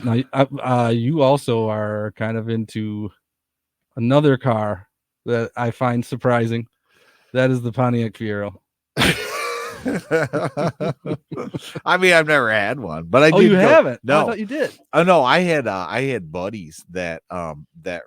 A: Now, you also are kind of into another car that I find surprising. That is the Pontiac Fiero.
B: I mean, I've never had one, but I did.
A: Oh, you haven't?
B: No,
A: I thought you did.
B: Oh no, I had buddies that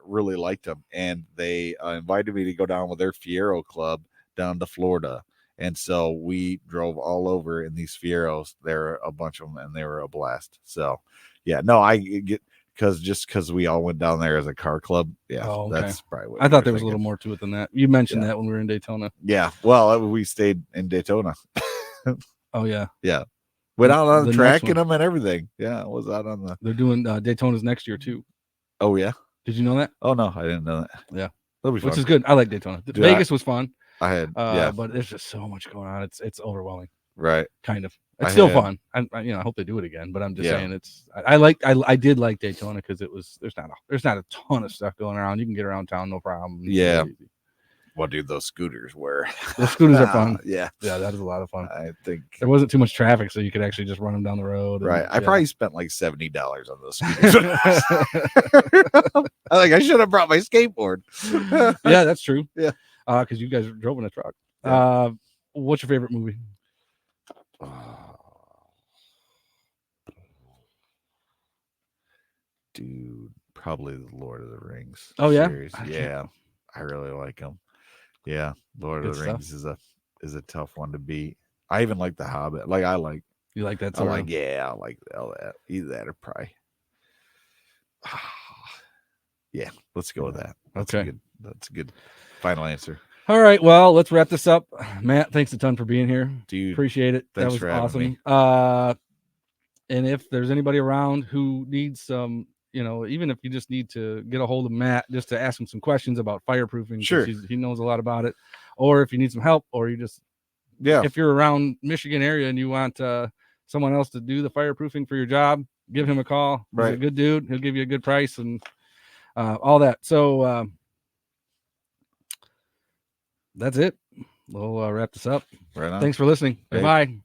B: really liked them, and they invited me to go down with their Fiero club down to Florida, and so we drove all over in these Fieros. There are a bunch of them, and they were a blast. So, yeah, no, I get because we all went down there as a car club. Yeah, that's probably what
A: I thought there was a little more to it than that. You mentioned that when we were in Daytona.
B: Yeah, well, we stayed in Daytona.
A: Oh yeah.
B: Went out on the track and them and everything. Yeah, I was out on the.
A: They're doing Daytona's next year too.
B: Oh yeah.
A: Did you know that?
B: Oh no, I didn't know that.
A: Yeah,
B: that'll be fun.
A: Which is good. I like Daytona. Vegas was fun.
B: I had
A: but there's just so much going on. It's overwhelming.
B: Right.
A: Kind of. It's still fun. I hope they do it again, but I'm just saying I did like Daytona because there's not a ton of stuff going around. You can get around town, no problem.
B: Yeah. Well, dude, those scooters were.
A: Those scooters are fun.
B: Yeah.
A: Yeah, that is a lot of fun.
B: I think
A: there wasn't too much traffic, so you could actually just run them down the road.
B: Right. I probably spent like $70 on those scooters. I should have brought my skateboard.
A: Yeah, that's true.
B: Yeah.
A: Because you guys drove in a truck.
B: Yeah.
A: What's your favorite movie?
B: Dude, probably the Lord of the Rings.
A: Oh yeah,
B: series. Yeah, I really like them. Yeah, Lord of the Rings is a tough one to beat. I even like The Hobbit.
A: You like that?
B: I like all that. Either that or probably. Yeah, let's go with that. That's a good final answer.
A: All right, well, let's wrap this up. Matt, thanks a ton for being here.
B: Dude,
A: appreciate it. That was awesome. And if there's anybody around who needs some, even if you just need to get a hold of Matt just to ask him some questions about fireproofing,
B: sure,
A: he knows a lot about it. Or if you need some help, or you just if you're around Michigan area and you want someone else to do the fireproofing for your job, give him a call. He's a good dude. He'll give you a good price and all that. So that's it. We'll wrap this up.
B: Right on.
A: Thanks for listening. Goodbye.